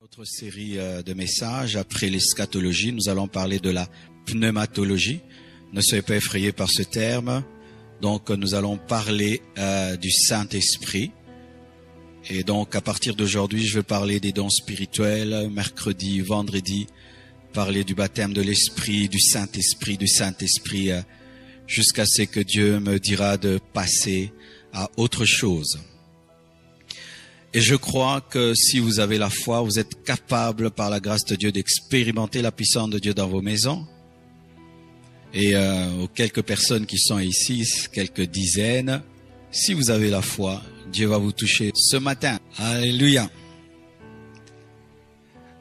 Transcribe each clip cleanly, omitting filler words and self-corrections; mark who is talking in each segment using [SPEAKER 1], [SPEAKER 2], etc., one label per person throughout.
[SPEAKER 1] Autre série de messages, après l'eschatologie, nous allons parler de la pneumatologie. Ne soyez pas effrayés par ce terme. Donc nous allons parler du Saint-Esprit. Et donc à partir d'aujourd'hui, je vais parler des dons spirituels, mercredi, vendredi, parler du baptême de l'Esprit, du Saint-Esprit, jusqu'à ce que Dieu me dira de passer à autre chose. Et je crois que si vous avez la foi, vous êtes capable par la grâce de Dieu d'expérimenter la puissance de Dieu dans vos maisons. Et aux quelques personnes qui sont ici, quelques dizaines, si vous avez la foi, Dieu va vous toucher ce matin. Alléluia.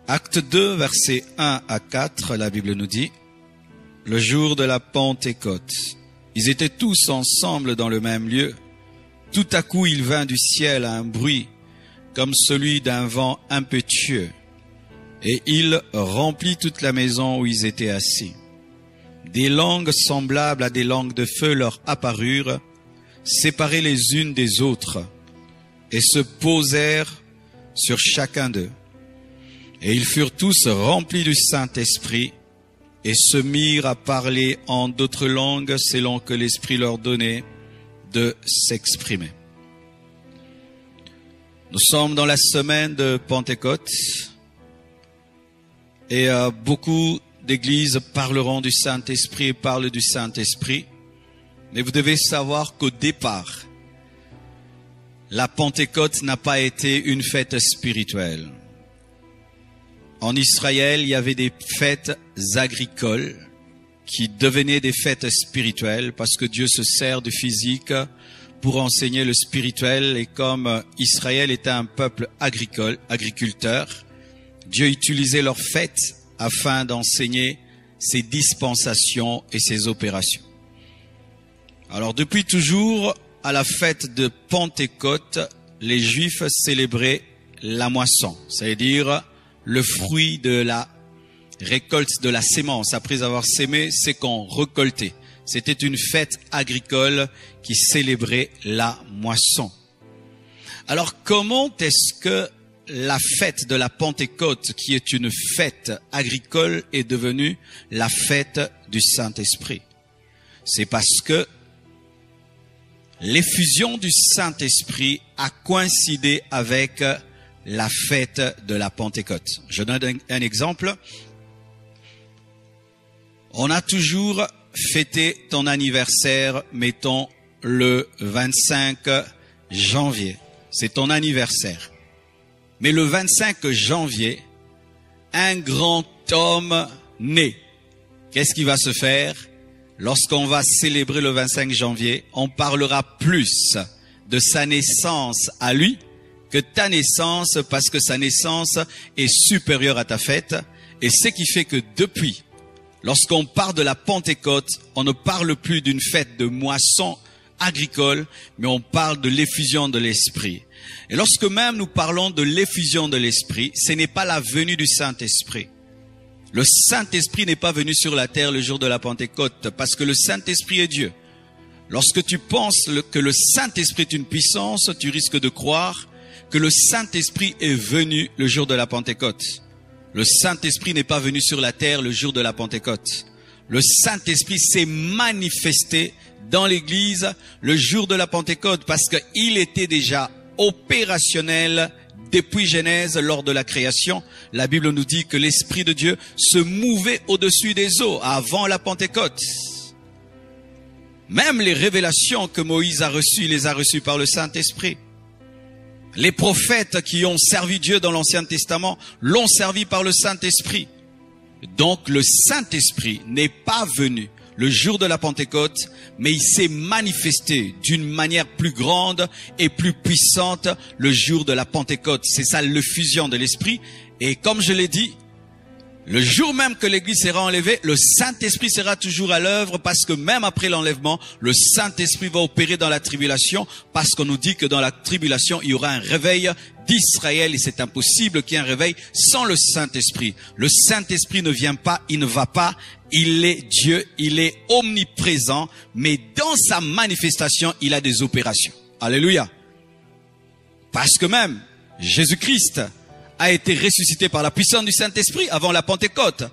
[SPEAKER 1] Acte 2, versets 1 à 4, la Bible nous dit, « Le jour de la Pentecôte, ils étaient tous ensemble dans le même lieu. Tout à coup, il vint du ciel un bruit, comme celui d'un vent impétueux, et il remplit toute la maison où ils étaient assis. Des langues semblables à des langues de feu leur apparurent, séparées les unes des autres, et se posèrent sur chacun d'eux. Et ils furent tous remplis du Saint-Esprit, et se mirent à parler en d'autres langues selon que l'Esprit leur donnait de s'exprimer. » Nous sommes dans la semaine de Pentecôte et beaucoup d'églises parleront du Saint-Esprit et parlent du Saint-Esprit. Mais vous devez savoir qu'au départ, la Pentecôte n'a pas été une fête spirituelle. En Israël, il y avait des fêtes agricoles qui devenaient des fêtes spirituelles parce que Dieu se sert du physique pour enseigner le spirituel, et comme Israël était un peuple agriculteur, Dieu utilisait leurs fêtes afin d'enseigner ses dispensations et ses opérations. Alors depuis toujours, à la fête de Pentecôte, les Juifs célébraient la moisson, c'est-à-dire le fruit de la récolte de la sémence. Après avoir sémé, c'est qu'on récoltait. C'était une fête agricole qui célébrait la moisson. Alors comment est-ce que la fête de la Pentecôte, qui est une fête agricole, est devenue la fête du Saint-Esprit? C'est parce que l'effusion du Saint-Esprit a coïncidé avec la fête de la Pentecôte. Je donne un exemple. On a toujours fêté ton anniversaire, mettons, le 25 janvier. C'est ton anniversaire. Mais le 25 janvier, un grand homme naît. Qu'est-ce qui va se faire? Lorsqu'on va célébrer le 25 janvier, on parlera plus de sa naissance à lui que ta naissance, parce que sa naissance est supérieure à ta fête. Et ce qui fait que depuis, lorsqu'on parle de la Pentecôte, on ne parle plus d'une fête de moisson agricole, mais on parle de l'effusion de l'Esprit. Et lorsque même nous parlons de l'effusion de l'Esprit, ce n'est pas la venue du Saint-Esprit. Le Saint-Esprit n'est pas venu sur la terre le jour de la Pentecôte, parce que le Saint-Esprit est Dieu. Lorsque tu penses que le Saint-Esprit est une puissance, tu risques de croire que le Saint-Esprit est venu le jour de la Pentecôte. Le Saint-Esprit n'est pas venu sur la terre le jour de la Pentecôte. Le Saint-Esprit s'est manifesté dans l'Église le jour de la Pentecôte parce qu'il était déjà opérationnel depuis Genèse lors de la création. La Bible nous dit que l'Esprit de Dieu se mouvait au-dessus des eaux avant la Pentecôte. Même les révélations que Moïse a reçues, il les a reçues par le Saint-Esprit. Les prophètes qui ont servi Dieu dans l'Ancien Testament l'ont servi par le Saint-Esprit. Donc le Saint-Esprit n'est pas venu le jour de la Pentecôte, mais il s'est manifesté d'une manière plus grande et plus puissante le jour de la Pentecôte. C'est ça l'effusion de l'Esprit. Et comme je l'ai dit, le jour même que l'Église sera enlevée, le Saint-Esprit sera toujours à l'œuvre, parce que même après l'enlèvement, le Saint-Esprit va opérer dans la tribulation, parce qu'on nous dit que dans la tribulation, il y aura un réveil d'Israël, et c'est impossible qu'il y ait un réveil sans le Saint-Esprit. Le Saint-Esprit ne vient pas, il ne va pas, il est Dieu, il est omniprésent, mais dans sa manifestation, il a des opérations. Alléluia. Parce que même Jésus-Christ a été ressuscité par la puissance du Saint-Esprit avant la Pentecôte.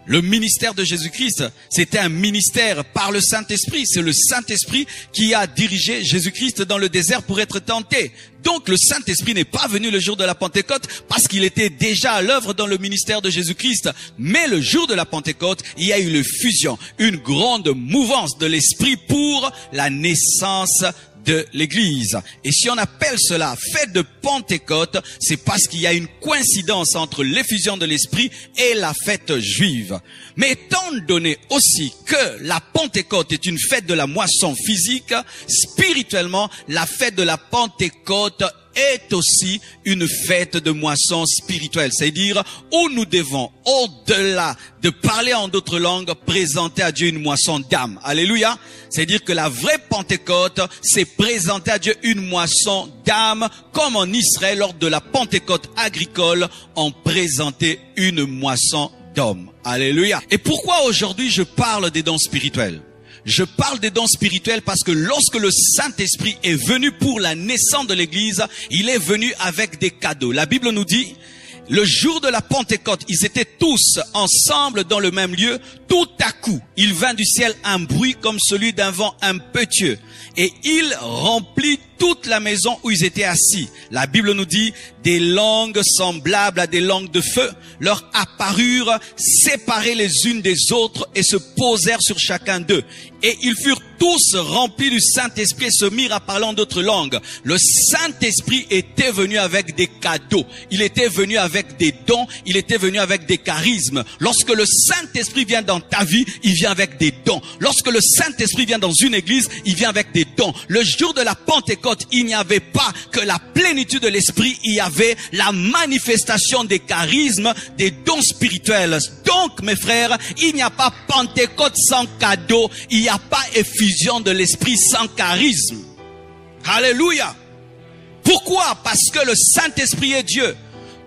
[SPEAKER 1] Le ministère de Jésus-Christ, c'était un ministère par le Saint-Esprit. C'est le Saint-Esprit qui a dirigé Jésus-Christ dans le désert pour être tenté. Donc le Saint-Esprit n'est pas venu le jour de la Pentecôte parce qu'il était déjà à l'œuvre dans le ministère de Jésus-Christ. Mais le jour de la Pentecôte, il y a eu une fusion, une grande mouvance de l'Esprit pour la naissance de l'Église. Et si on appelle cela fête de Pentecôte, c'est parce qu'il y a une coïncidence entre l'effusion de l'Esprit et la fête juive. Mais étant donné aussi que la Pentecôte est une fête de la moisson physique, spirituellement, la fête de la Pentecôte est aussi une fête de moisson spirituelle. C'est-à-dire où nous devons, au-delà de parler en d'autres langues, présenter à Dieu une moisson d'âme. Alléluia. C'est-à-dire que la vraie Pentecôte, c'est présenter à Dieu une moisson d'âme, comme en Israël, lors de la Pentecôte agricole, on présentait une moisson d'hommes. Alléluia. Et pourquoi aujourd'hui je parle des dons spirituels? Je parle des dons spirituels parce que lorsque le Saint-Esprit est venu pour la naissance de l'Église, il est venu avec des cadeaux. La Bible nous dit, le jour de la Pentecôte, ils étaient tous ensemble dans le même lieu. Tout à coup, il vint du ciel un bruit comme celui d'un vent impétueux. Et il remplit toute la maison où ils étaient assis. La Bible nous dit, des langues semblables à des langues de feu leur apparurent, séparées les unes des autres et se posèrent sur chacun d'eux. Et ils furent tous remplis du Saint-Esprit et se mirent à parler en d'autres langues. Le Saint-Esprit était venu avec des cadeaux. Il était venu avec des dons. Il était venu avec des charismes. Lorsque le Saint-Esprit vient dans ta vie, il vient avec des dons. Lorsque le Saint-Esprit vient dans une église, il vient avec des dons. Le jour de la Pentecôte, il n'y avait pas que la plénitude de l'Esprit, il y avait la manifestation des charismes, des dons spirituels. Donc, mes frères, il n'y a pas Pentecôte sans cadeau. Il n'y a pas effusion de l'Esprit sans charisme. Alléluia. Pourquoi? Parce que le Saint-Esprit est Dieu.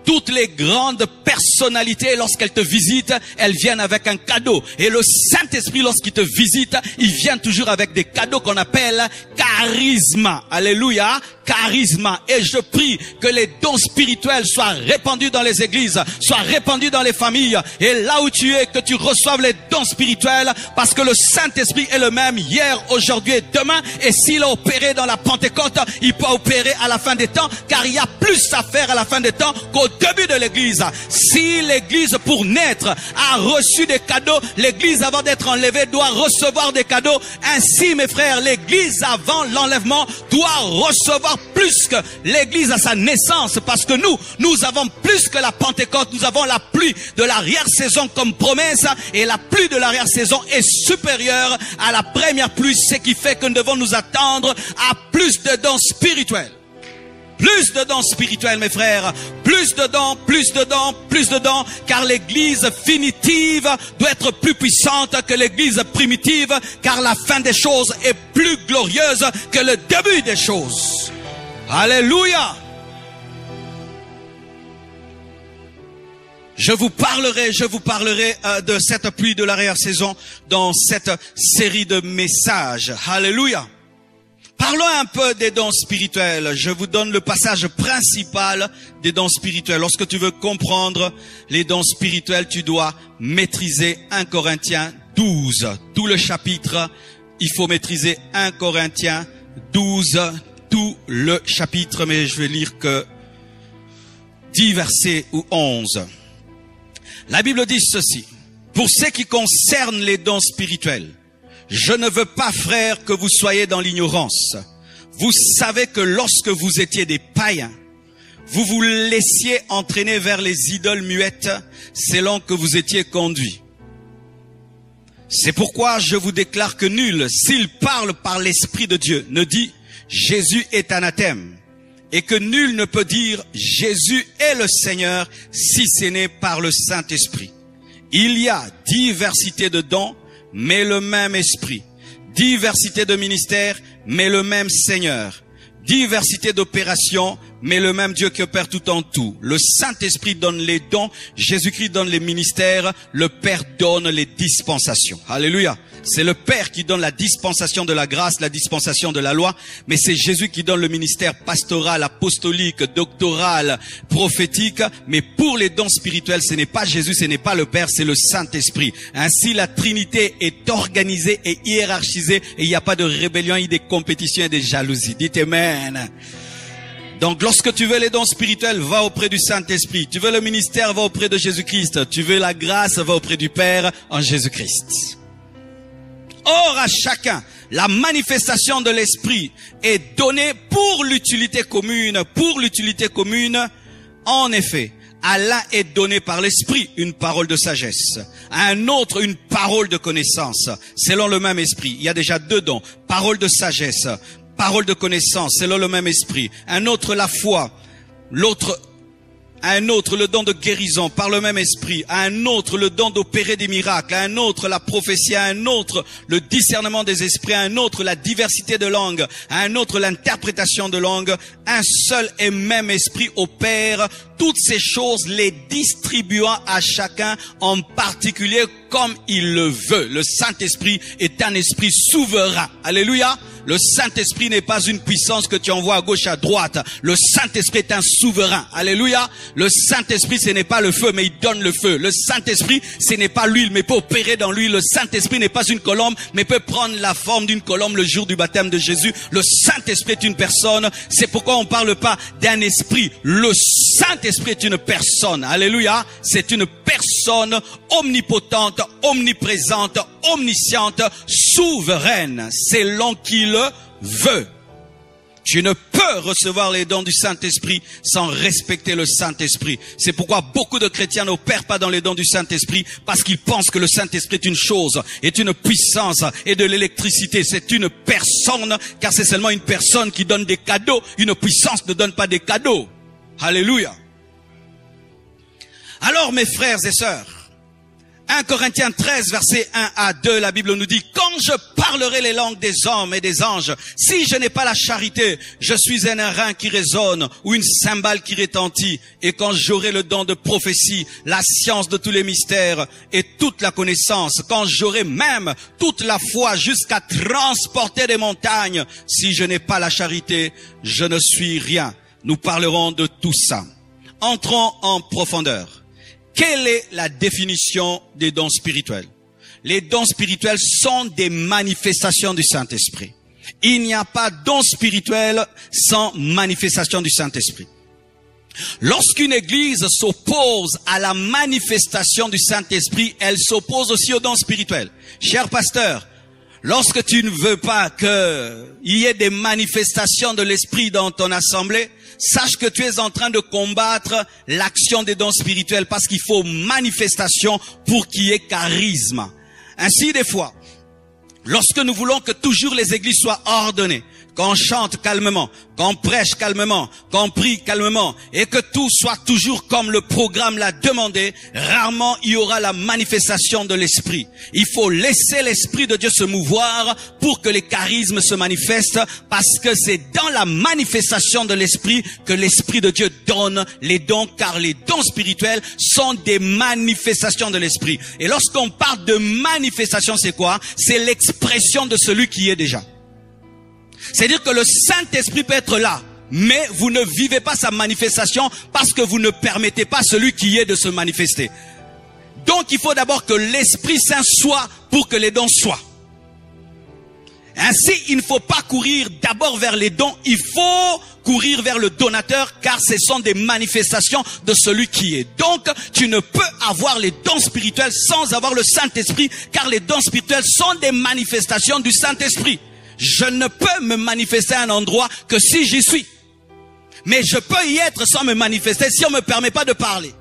[SPEAKER 1] Toutes les grandes personnalités, lorsqu'elles te visitent, elles viennent avec un cadeau. Et le Saint-Esprit, lorsqu'il te visite, il vient toujours avec des cadeaux qu'on appelle charisme. Alléluia. Charisme. Et je prie que les dons spirituels soient répandus dans les églises, soient répandus dans les familles. Et là où tu es, que tu reçoives les dons spirituels, parce que le Saint-Esprit est le même hier, aujourd'hui et demain. Et s'il a opéré dans la Pentecôte, il peut opérer à la fin des temps, car il y a plus à faire à la fin des temps qu'au début de l'église. Si l'église pour naître a reçu des cadeaux, l'église avant d'être enlevée doit recevoir des cadeaux. Ainsi, mes frères, l'église avant l'enlèvement doit recevoir plus que l'église à sa naissance, parce que nous avons plus que la Pentecôte. Nous avons la pluie de l'arrière-saison comme promesse, et la pluie de l'arrière-saison est supérieure à la première pluie, ce qui fait que nous devons nous attendre à plus de dons spirituels. Plus de dons spirituels, mes frères. Plus de dons, plus de dons, plus de dons. Car l'église finitive doit être plus puissante que l'église primitive. Car la fin des choses est plus glorieuse que le début des choses. Alléluia. Je vous parlerai de cette pluie de l'arrière-saison dans cette série de messages. Alléluia. Parlons un peu des dons spirituels. Je vous donne le passage principal des dons spirituels. Lorsque tu veux comprendre les dons spirituels, tu dois maîtriser 1 Corinthiens 12. Tout le chapitre, il faut maîtriser 1 Corinthiens 12, tout le chapitre, mais je vais lire que 10 versets ou 11. La Bible dit ceci. Pour ce qui concerne les dons spirituels, je ne veux pas, frères, que vous soyez dans l'ignorance. Vous savez que lorsque vous étiez des païens, vous vous laissiez entraîner vers les idoles muettes, selon que vous étiez conduits. C'est pourquoi je vous déclare que nul, s'il parle par l'Esprit de Dieu, ne dit « Jésus est anathème » et que nul ne peut dire « Jésus est le Seigneur » si ce n'est par le Saint-Esprit. Il y a diversité de dons, mais le même Esprit. Diversité de ministères, mais le même Seigneur. Diversité d'opérations, mais le même Dieu qui opère tout en tout. Le Saint-Esprit donne les dons, Jésus-Christ donne les ministères, le Père donne les dispensations. Alléluia. C'est le Père qui donne la dispensation de la grâce, la dispensation de la loi, mais c'est Jésus qui donne le ministère pastoral, apostolique, doctoral, prophétique. Mais pour les dons spirituels, ce n'est pas Jésus, ce n'est pas le Père, c'est le Saint-Esprit. Ainsi, la Trinité est organisée et hiérarchisée et il n'y a pas de rébellion, il y a des compétitions et des jalousies. Dites Amen. Donc, lorsque tu veux les dons spirituels, va auprès du Saint-Esprit. Tu veux le ministère, va auprès de Jésus-Christ. Tu veux la grâce, va auprès du Père en Jésus-Christ. Or, à chacun, la manifestation de l'Esprit est donnée pour l'utilité commune. Pour l'utilité commune, en effet, à l'un est donné par l'Esprit une parole de sagesse, à un autre une parole de connaissance, selon le même Esprit. Il y a déjà deux dons, parole de sagesse, parole de connaissance, selon le même Esprit. Un autre la foi, l'autre à un autre le don de guérison par le même Esprit, à un autre le don d'opérer des miracles, à un autre la prophétie, à un autre le discernement des esprits, à un autre la diversité de langues, à un autre l'interprétation de langues. Un seul et même Esprit opère toutes ces choses, les distribuant à chacun en particulier comme il le veut. Le Saint-Esprit est un esprit souverain. Alléluia. Le Saint-Esprit n'est pas une puissance que tu envoies à gauche, à droite. Le Saint-Esprit est un souverain. Alléluia. Le Saint-Esprit, ce n'est pas le feu, mais il donne le feu. Le Saint-Esprit, ce n'est pas l'huile, mais peut opérer dans l'huile. Le Saint-Esprit n'est pas une colombe, mais peut prendre la forme d'une colombe le jour du baptême de Jésus. Le Saint-Esprit est une personne. C'est pourquoi on ne parle pas d'un esprit. Le Saint-Esprit est une personne. Alléluia. C'est une personne omnipotente, omniprésente, omnisciente, souveraine, selon qui le veut. Tu ne peux recevoir les dons du Saint-Esprit sans respecter le Saint-Esprit. C'est pourquoi beaucoup de chrétiens n'opèrent pas dans les dons du Saint-Esprit, parce qu'ils pensent que le Saint-Esprit est une chose, est une puissance et de l'électricité. C'est une personne, car c'est seulement une personne qui donne des cadeaux. Une puissance ne donne pas des cadeaux. Alléluia. Alors mes frères et sœurs, 1 Corinthiens 13, verset 1 à 2, la Bible nous dit: quand je parlerai les langues des hommes et des anges, si je n'ai pas la charité, je suis un airain qui résonne ou une cymbale qui retentit. Et quand j'aurai le don de prophétie, la science de tous les mystères et toute la connaissance, quand j'aurai même toute la foi jusqu'à transporter des montagnes, si je n'ai pas la charité, je ne suis rien. Nous parlerons de tout ça. Entrons en profondeur. Quelle est la définition des dons spirituels? Les dons spirituels sont des manifestations du Saint-Esprit. Il n'y a pas don spirituel sans manifestation du Saint-Esprit. Lorsqu'une église s'oppose à la manifestation du Saint-Esprit, elle s'oppose aussi aux dons spirituels. Cher pasteur, lorsque tu ne veux pas qu'il y ait des manifestations de l'Esprit dans ton assemblée, sache que tu es en train de combattre l'action des dons spirituels, parce qu'il faut manifestation pour qu'il y ait charisme. Ainsi, des fois, lorsque nous voulons que toujours les églises soient ordonnées, qu'on chante calmement, qu'on prêche calmement, qu'on prie calmement, et que tout soit toujours comme le programme l'a demandé, rarement il y aura la manifestation de l'Esprit. Il faut laisser l'Esprit de Dieu se mouvoir pour que les charismes se manifestent, parce que c'est dans la manifestation de l'Esprit que l'Esprit de Dieu donne les dons, car les dons spirituels sont des manifestations de l'Esprit. Et lorsqu'on parle de manifestation, c'est quoi? C'est l'expression de celui qui est déjà. C'est-à-dire que le Saint-Esprit peut être là, mais vous ne vivez pas sa manifestation parce que vous ne permettez pas celui qui est de se manifester. Donc il faut d'abord que l'Esprit Saint soit pour que les dons soient. Ainsi, il ne faut pas courir d'abord vers les dons, il faut courir vers le donateur, car ce sont des manifestations de celui qui est. Donc, tu ne peux avoir les dons spirituels sans avoir le Saint-Esprit, car les dons spirituels sont des manifestations du Saint-Esprit. Je ne peux me manifester à un endroit que si j'y suis. Mais je peux y être sans me manifester si on ne me permet pas de parler.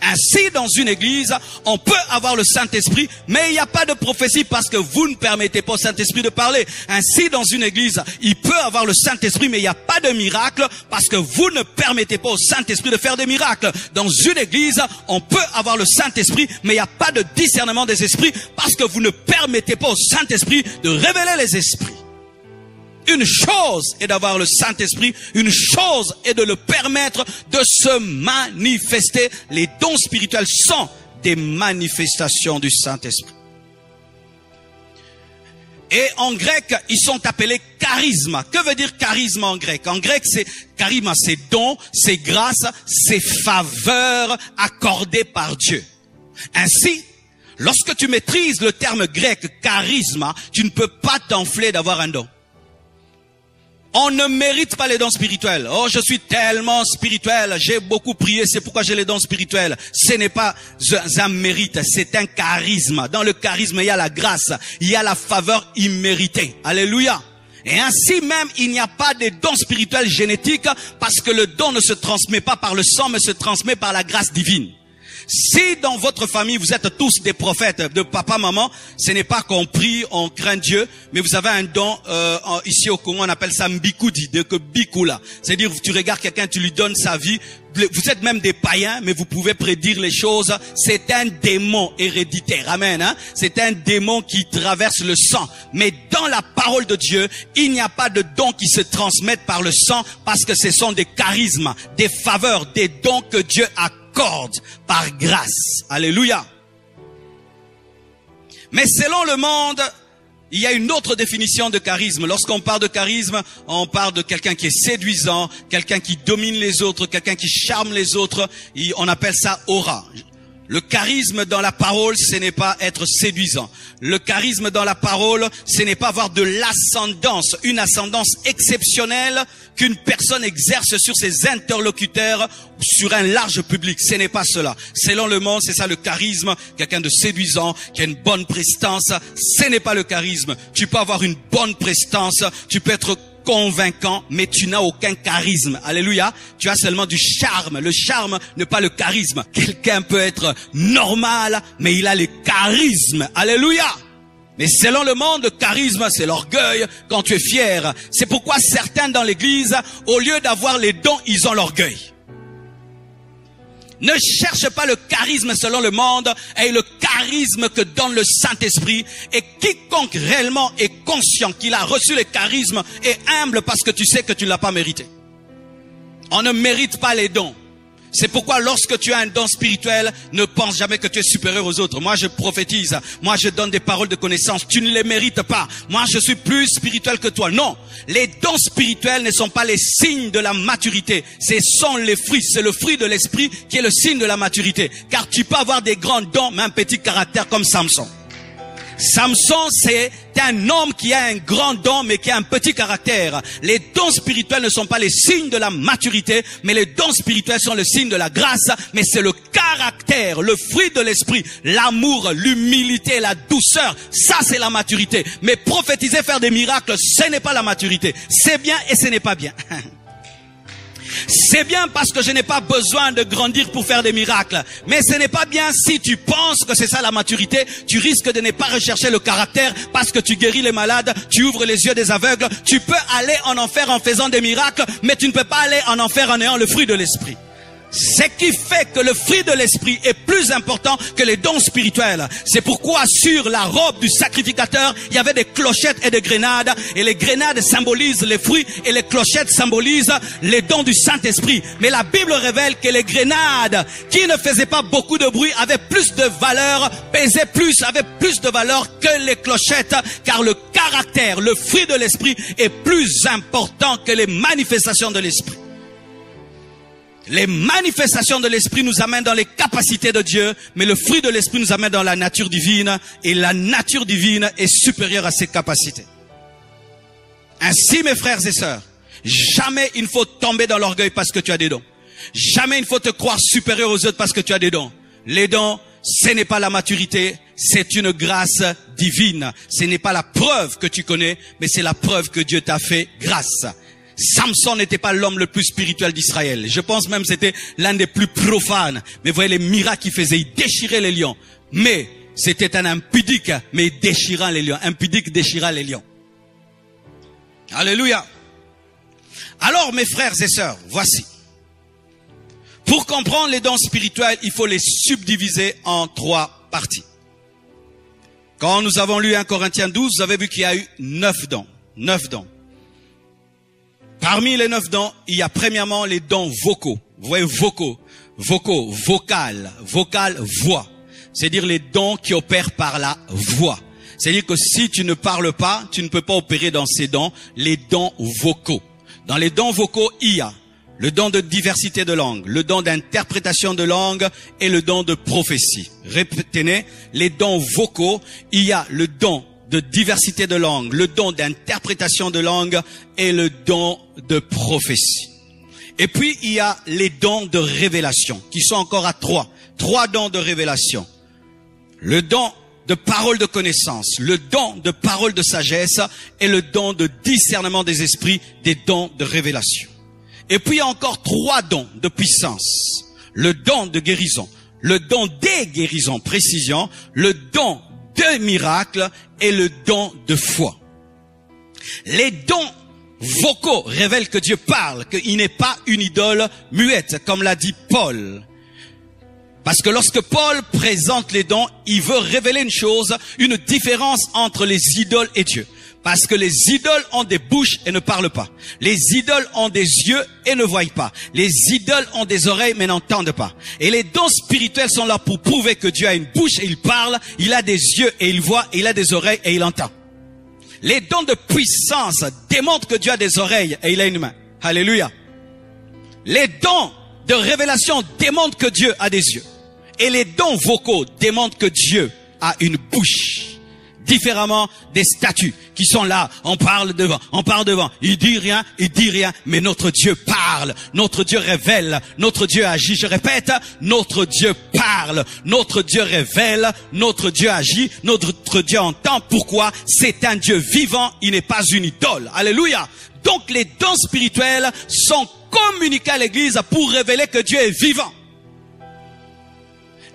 [SPEAKER 1] Ainsi, dans une église, on peut avoir le Saint-Esprit, mais il n'y a pas de prophétie parce que vous ne permettez pas au Saint-Esprit de parler. Ainsi, dans une église, il peut avoir le Saint-Esprit, mais il n'y a pas de miracle parce que vous ne permettez pas au Saint-Esprit de faire des miracles. Dans une église, on peut avoir le Saint-Esprit, mais il n'y a pas de discernement des esprits parce que vous ne permettez pas au Saint-Esprit de révéler les esprits. Une chose est d'avoir le Saint-Esprit, une chose est de le permettre de se manifester. Les dons spirituels sont des manifestations du Saint-Esprit. Et en grec, ils sont appelés charisma. Que veut dire charisme en grec? En grec, c'est charisma, c'est don, c'est grâce, c'est faveur accordée par Dieu. Ainsi, lorsque tu maîtrises le terme grec charisma, tu ne peux pas t'enfler d'avoir un don. On ne mérite pas les dons spirituels. Oh, je suis tellement spirituel, j'ai beaucoup prié, c'est pourquoi j'ai les dons spirituels. Ce n'est pas un mérite, c'est un charisme. Dans le charisme, il y a la grâce, il y a la faveur imméritée. Alléluia. Et ainsi même, il n'y a pas de dons spirituels génétiques parce que le don ne se transmet pas par le sang, mais se transmet par la grâce divine. Si dans votre famille, vous êtes tous des prophètes, de papa, maman, ce n'est pas qu'on prie, on craint Dieu, mais vous avez un don, ici au Congo, on appelle ça mbikoudi, de que bikula. C'est-à-dire, tu regardes quelqu'un, tu lui donnes sa vie, vous êtes même des païens, mais vous pouvez prédire les choses. C'est un démon héréditaire, amen, hein? C'est un démon qui traverse le sang. Mais dans la parole de Dieu, il n'y a pas de dons qui se transmettent par le sang, parce que ce sont des charismes, des faveurs, des dons que Dieu accorde par grâce. Alléluia. Mais selon le monde, il y a une autre définition de charisme. Lorsqu'on parle de charisme, on parle de quelqu'un qui est séduisant, quelqu'un qui domine les autres, quelqu'un qui charme les autres. On appelle ça aura. Le charisme dans la parole, ce n'est pas être séduisant. Le charisme dans la parole, ce n'est pas avoir de l'ascendance, une ascendance exceptionnelle qu'une personne exerce sur ses interlocuteurs, sur un large public. Ce n'est pas cela. Selon le monde, c'est ça le charisme. Quelqu'un de séduisant, qui a une bonne prestance. Ce n'est pas le charisme. Tu peux avoir une bonne prestance, tu peux être convaincant, mais tu n'as aucun charisme. Alléluia. Tu as seulement du charme. Le charme n'est pas le charisme. Quelqu'un peut être normal, mais il a le charisme. Alléluia. Mais selon le monde, le charisme, c'est l'orgueil quand tu es fier. C'est pourquoi certains dans l'église, au lieu d'avoir les dons, ils ont l'orgueil. Ne cherche pas le charisme selon le monde, et le charisme que donne le Saint-Esprit. Et quiconque réellement est conscient qu'il a reçu le charisme est humble parce que tu sais que tu ne l'as pas mérité. On ne mérite pas les dons. C'est pourquoi lorsque tu as un don spirituel, ne pense jamais que tu es supérieur aux autres. Moi, je prophétise. Moi, je donne des paroles de connaissance. Tu ne les mérites pas. Moi, je suis plus spirituel que toi. Non. Les dons spirituels ne sont pas les signes de la maturité. Ce sont les fruits. C'est le fruit de l'esprit qui est le signe de la maturité. Car tu peux avoir des grands dons, mais un petit caractère comme Samson. Samson, c'est un homme qui a un grand don, mais qui a un petit caractère. Les dons spirituels ne sont pas les signes de la maturité, mais les dons spirituels sont le signe de la grâce, mais c'est le caractère, le fruit de l'esprit, l'amour, l'humilité, la douceur. Ça, c'est la maturité. Mais prophétiser, faire des miracles, ce n'est pas la maturité. C'est bien et ce n'est pas bien. C'est bien parce que je n'ai pas besoin de grandir pour faire des miracles. Mais ce n'est pas bien si tu penses que c'est ça la maturité. Tu risques de ne pas rechercher le caractère parce que tu guéris les malades, tu ouvres les yeux des aveugles. Tu peux aller en enfer en faisant des miracles, mais tu ne peux pas aller en enfer en ayant le fruit de l'esprit. Ce qui fait que le fruit de l'esprit est plus important que les dons spirituels. C'est pourquoi sur la robe du sacrificateur, il y avait des clochettes et des grenades. Et les grenades symbolisent les fruits et les clochettes symbolisent les dons du Saint-Esprit. Mais la Bible révèle que les grenades, qui ne faisaient pas beaucoup de bruit, avaient plus de valeur, pesaient plus, avaient plus de valeur que les clochettes. Car le caractère, le fruit de l'esprit est plus important que les manifestations de l'esprit. Les manifestations de l'esprit nous amènent dans les capacités de Dieu, mais le fruit de l'esprit nous amène dans la nature divine, et la nature divine est supérieure à ses capacités. Ainsi, mes frères et sœurs, jamais il ne faut tomber dans l'orgueil parce que tu as des dons. Jamais il ne faut te croire supérieur aux autres parce que tu as des dons. Les dons, ce n'est pas la maturité, c'est une grâce divine. Ce n'est pas la preuve que tu connais, mais c'est la preuve que Dieu t'a fait grâce. Samson n'était pas l'homme le plus spirituel d'Israël. Je pense même que c'était l'un des plus profanes. Mais voyez les miracles qu'il faisait. Il déchirait les lions. Mais c'était un impudique, mais il déchira les lions. Impudique déchira les lions. Alléluia. Alors mes frères et sœurs, voici. Pour comprendre les dons spirituels, il faut les subdiviser en 3 parties. Quand nous avons lu 1 Corinthiens 12, vous avez vu qu'il y a eu 9 dons. 9 dons. Parmi les 9 dons, il y a premièrement les dons vocaux. Vous voyez, vocaux, vocal, voix. C'est-à-dire les dons qui opèrent par la voix. C'est-à-dire que si tu ne parles pas, tu ne peux pas opérer dans ces dons, les dons vocaux. Dans les dons vocaux, il y a le don de diversité de langue, le don d'interprétation de langue et le don de prophétie. Répétez, les dons vocaux, il y a le don de diversité de langue, le don d'interprétation de langue et le don de prophétie. Et puis, il y a les dons de révélation, qui sont encore à 3. 3 dons de révélation. Le don de parole de connaissance, le don de parole de sagesse et le don de discernement des esprits, des dons de révélation. Et puis, il y a encore 3 dons de puissance. Le don de guérison, le don des guérisons, précision, le don de miracles et le don de foi. Les dons vocaux révèlent que Dieu parle, qu'il n'est pas une idole muette, comme l'a dit Paul. Parce que lorsque Paul présente les dons, il veut révéler une chose, une différence entre les idoles et Dieu. Parce que les idoles ont des bouches et ne parlent pas. Les idoles ont des yeux et ne voient pas. Les idoles ont des oreilles mais n'entendent pas. Et les dons spirituels sont là pour prouver que Dieu a une bouche et il parle, il a des yeux et il voit, et il a des oreilles et il entend. Les dons de puissance démontrent que Dieu a des oreilles et il a une main. Alléluia. Les dons de révélation démontrent que Dieu a des yeux. Et les dons vocaux démontrent que Dieu a une bouche. Différemment des statues qui sont là, on parle devant, il dit rien, mais notre Dieu parle, notre Dieu révèle, notre Dieu agit. Je répète, notre Dieu parle, notre Dieu révèle, notre Dieu agit, notre Dieu entend. Pourquoi? C'est un Dieu vivant, il n'est pas une idole. Alléluia. Donc les dons spirituels sont communiqués à l'église pour révéler que Dieu est vivant.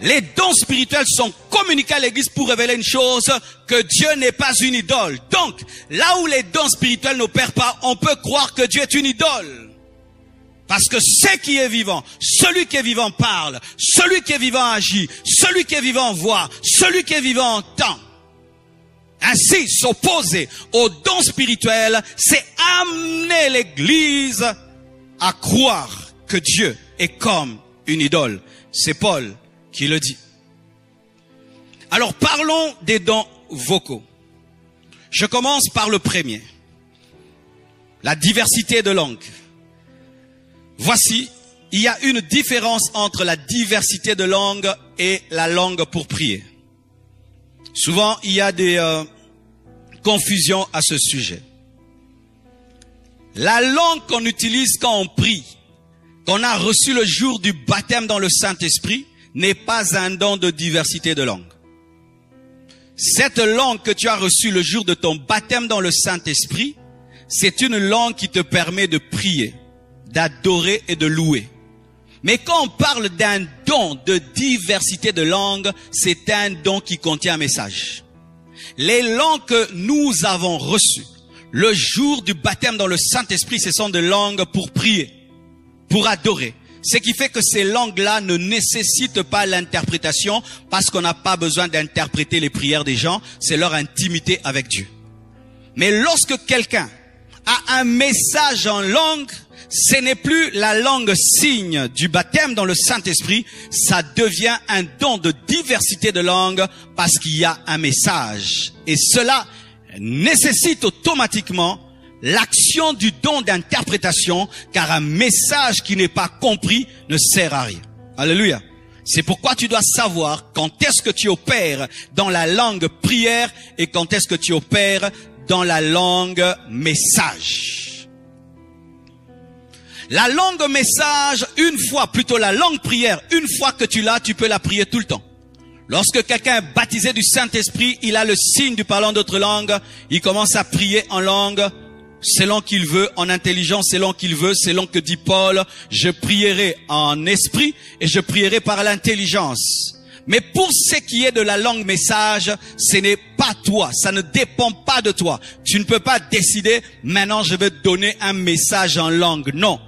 [SPEAKER 1] Les dons spirituels sont communiqués à l'église pour révéler une chose, que Dieu n'est pas une idole. Donc, là où les dons spirituels n'opèrent pas, on peut croire que Dieu est une idole. Parce que ce qui est vivant, celui qui est vivant parle, celui qui est vivant agit, celui qui est vivant voit, celui qui est vivant entend. Ainsi, s'opposer aux dons spirituels, c'est amener l'église à croire que Dieu est comme une idole. C'est Paul qui le dit. Alors parlons des dons vocaux. Je commence par le premier. La diversité de langues. Voici, il y a une différence entre la diversité de langues et la langue pour prier. Souvent, il y a des confusions à ce sujet. La langue qu'on utilise quand on prie, qu'on a reçu le jour du baptême dans le Saint-Esprit, n'est pas un don de diversité de langue. Cette langue que tu as reçue le jour de ton baptême dans le Saint-Esprit, c'est une langue qui te permet de prier, d'adorer et de louer. Mais quand on parle d'un don de diversité de langue, c'est un don qui contient un message. Les langues que nous avons reçues le jour du baptême dans le Saint-Esprit, ce sont des langues pour prier, pour adorer. Ce qui fait que ces langues-là ne nécessitent pas l'interprétation parce qu'on n'a pas besoin d'interpréter les prières des gens. C'est leur intimité avec Dieu. Mais lorsque quelqu'un a un message en langue, ce n'est plus la langue signe du baptême dans le Saint-Esprit. Ça devient un don de diversité de langue parce qu'il y a un message. Et cela nécessite automatiquement l'action du don d'interprétation, car un message qui n'est pas compris ne sert à rien. Alléluia. C'est pourquoi tu dois savoir quand est-ce que tu opères dans la langue prière et quand est-ce que tu opères dans la langue message. La langue message, la langue prière, une fois que tu l'as, tu peux la prier tout le temps. Lorsque quelqu'un est baptisé du Saint-Esprit, il a le signe du parlant d'autres langues, il commence à prier en langue, selon qu'il veut, en intelligence, selon qu'il veut, selon que dit Paul, je prierai en esprit et je prierai par l'intelligence. Mais pour ce qui est de la langue message, ce n'est pas toi, ça ne dépend pas de toi. Tu ne peux pas décider, maintenant je vais donner un message en langue. Non.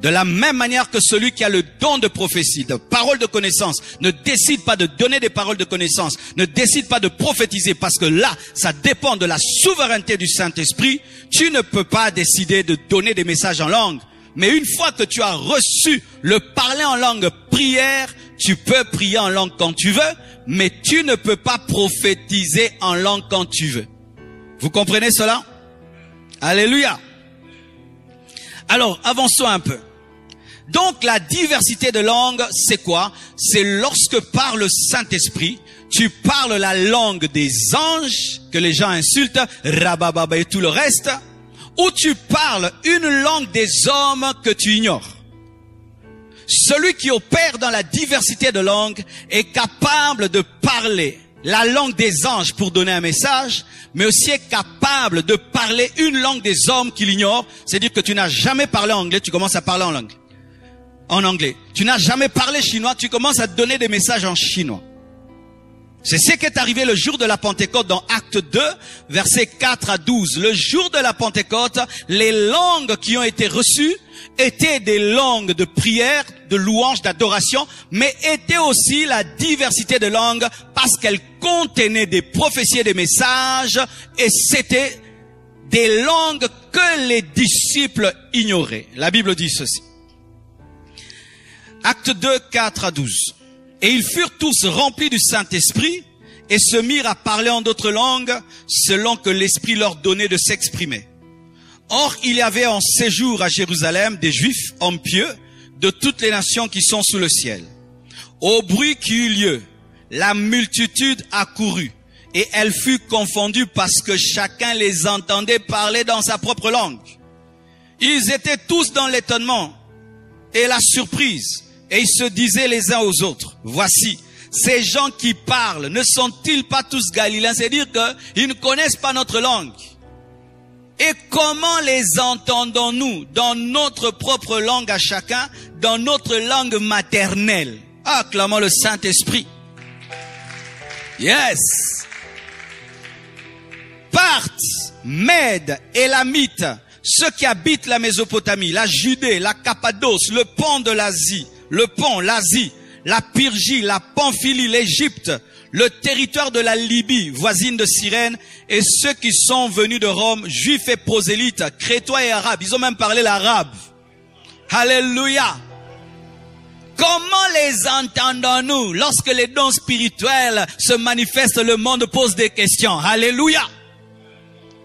[SPEAKER 1] De la même manière que celui qui a le don de prophétie, de parole de connaissance, ne décide pas de donner des paroles de connaissance, ne décide pas de prophétiser, parce que là, ça dépend de la souveraineté du Saint-Esprit. Tu ne peux pas décider de donner des messages en langue. Mais une fois que tu as reçu le parler en langue prière, tu peux prier en langue quand tu veux, mais tu ne peux pas prophétiser en langue quand tu veux. Vous comprenez cela? Alléluia. Alors, avançons un peu. Donc, la diversité de langues, c'est quoi? C'est lorsque par le Saint-Esprit, tu parles la langue des anges, que les gens insultent, rabababa et tout le reste, ou tu parles une langue des hommes que tu ignores. Celui qui opère dans la diversité de langues est capable de parler la langue des anges pour donner un message, mais aussi est capable de parler une langue des hommes qu'il ignore. C'est-à-dire que tu n'as jamais parlé anglais, tu commences à parler en anglais. Tu n'as jamais parlé chinois, tu commences à donner des messages en chinois. C'est ce qui est arrivé le jour de la Pentecôte dans Acte 2, versets 4 à 12. Le jour de la Pentecôte, les langues qui ont été reçues étaient des langues de prière, de louange, d'adoration, mais étaient aussi la diversité de langues parce qu'elles contenaient des prophéties et des messages, et c'était des langues que les disciples ignoraient. La Bible dit ceci. Acte 2, 4 à 12. Et ils furent tous remplis du Saint-Esprit et se mirent à parler en d'autres langues selon que l'Esprit leur donnait de s'exprimer. Or, il y avait en séjour à Jérusalem des Juifs, hommes pieux, de toutes les nations qui sont sous le ciel. Au bruit qui eut lieu, la multitude accourut et elle fut confondue parce que chacun les entendait parler dans sa propre langue. Ils étaient tous dans l'étonnement et la surprise. Et ils se disaient les uns aux autres, voici, ces gens qui parlent, ne sont-ils pas tous Galiléens? C'est-à-dire qu'ils ne connaissent pas notre langue. Et comment les entendons-nous dans notre propre langue à chacun, dans notre langue maternelle? Acclamons le Saint-Esprit. Yes. Parthes, Mèdes, Élamites, ceux qui habitent la Mésopotamie, la Judée, la Cappadoce, le pont de l'Asie, l'Asie, la Pyrgie, la Pamphylie, l'Égypte, le territoire de la Libye, voisine de Cyrène, et ceux qui sont venus de Rome, juifs et prosélytes, crétois et arabes. Ils ont même parlé l'arabe. Alléluia. Comment les entendons-nous? Lorsque les dons spirituels se manifestent, le monde pose des questions. Alléluia.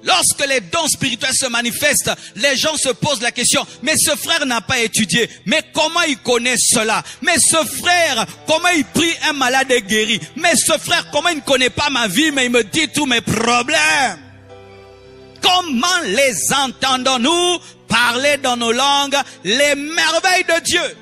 [SPEAKER 1] Lorsque les dons spirituels se manifestent, les gens se posent la question, mais ce frère n'a pas étudié, mais comment il connaît cela? Mais ce frère, comment il prie un malade et guéri? Mais ce frère, comment il ne connaît pas ma vie, mais il me dit tous mes problèmes? Comment les entendons-nous parler dans nos langues les merveilles de Dieu?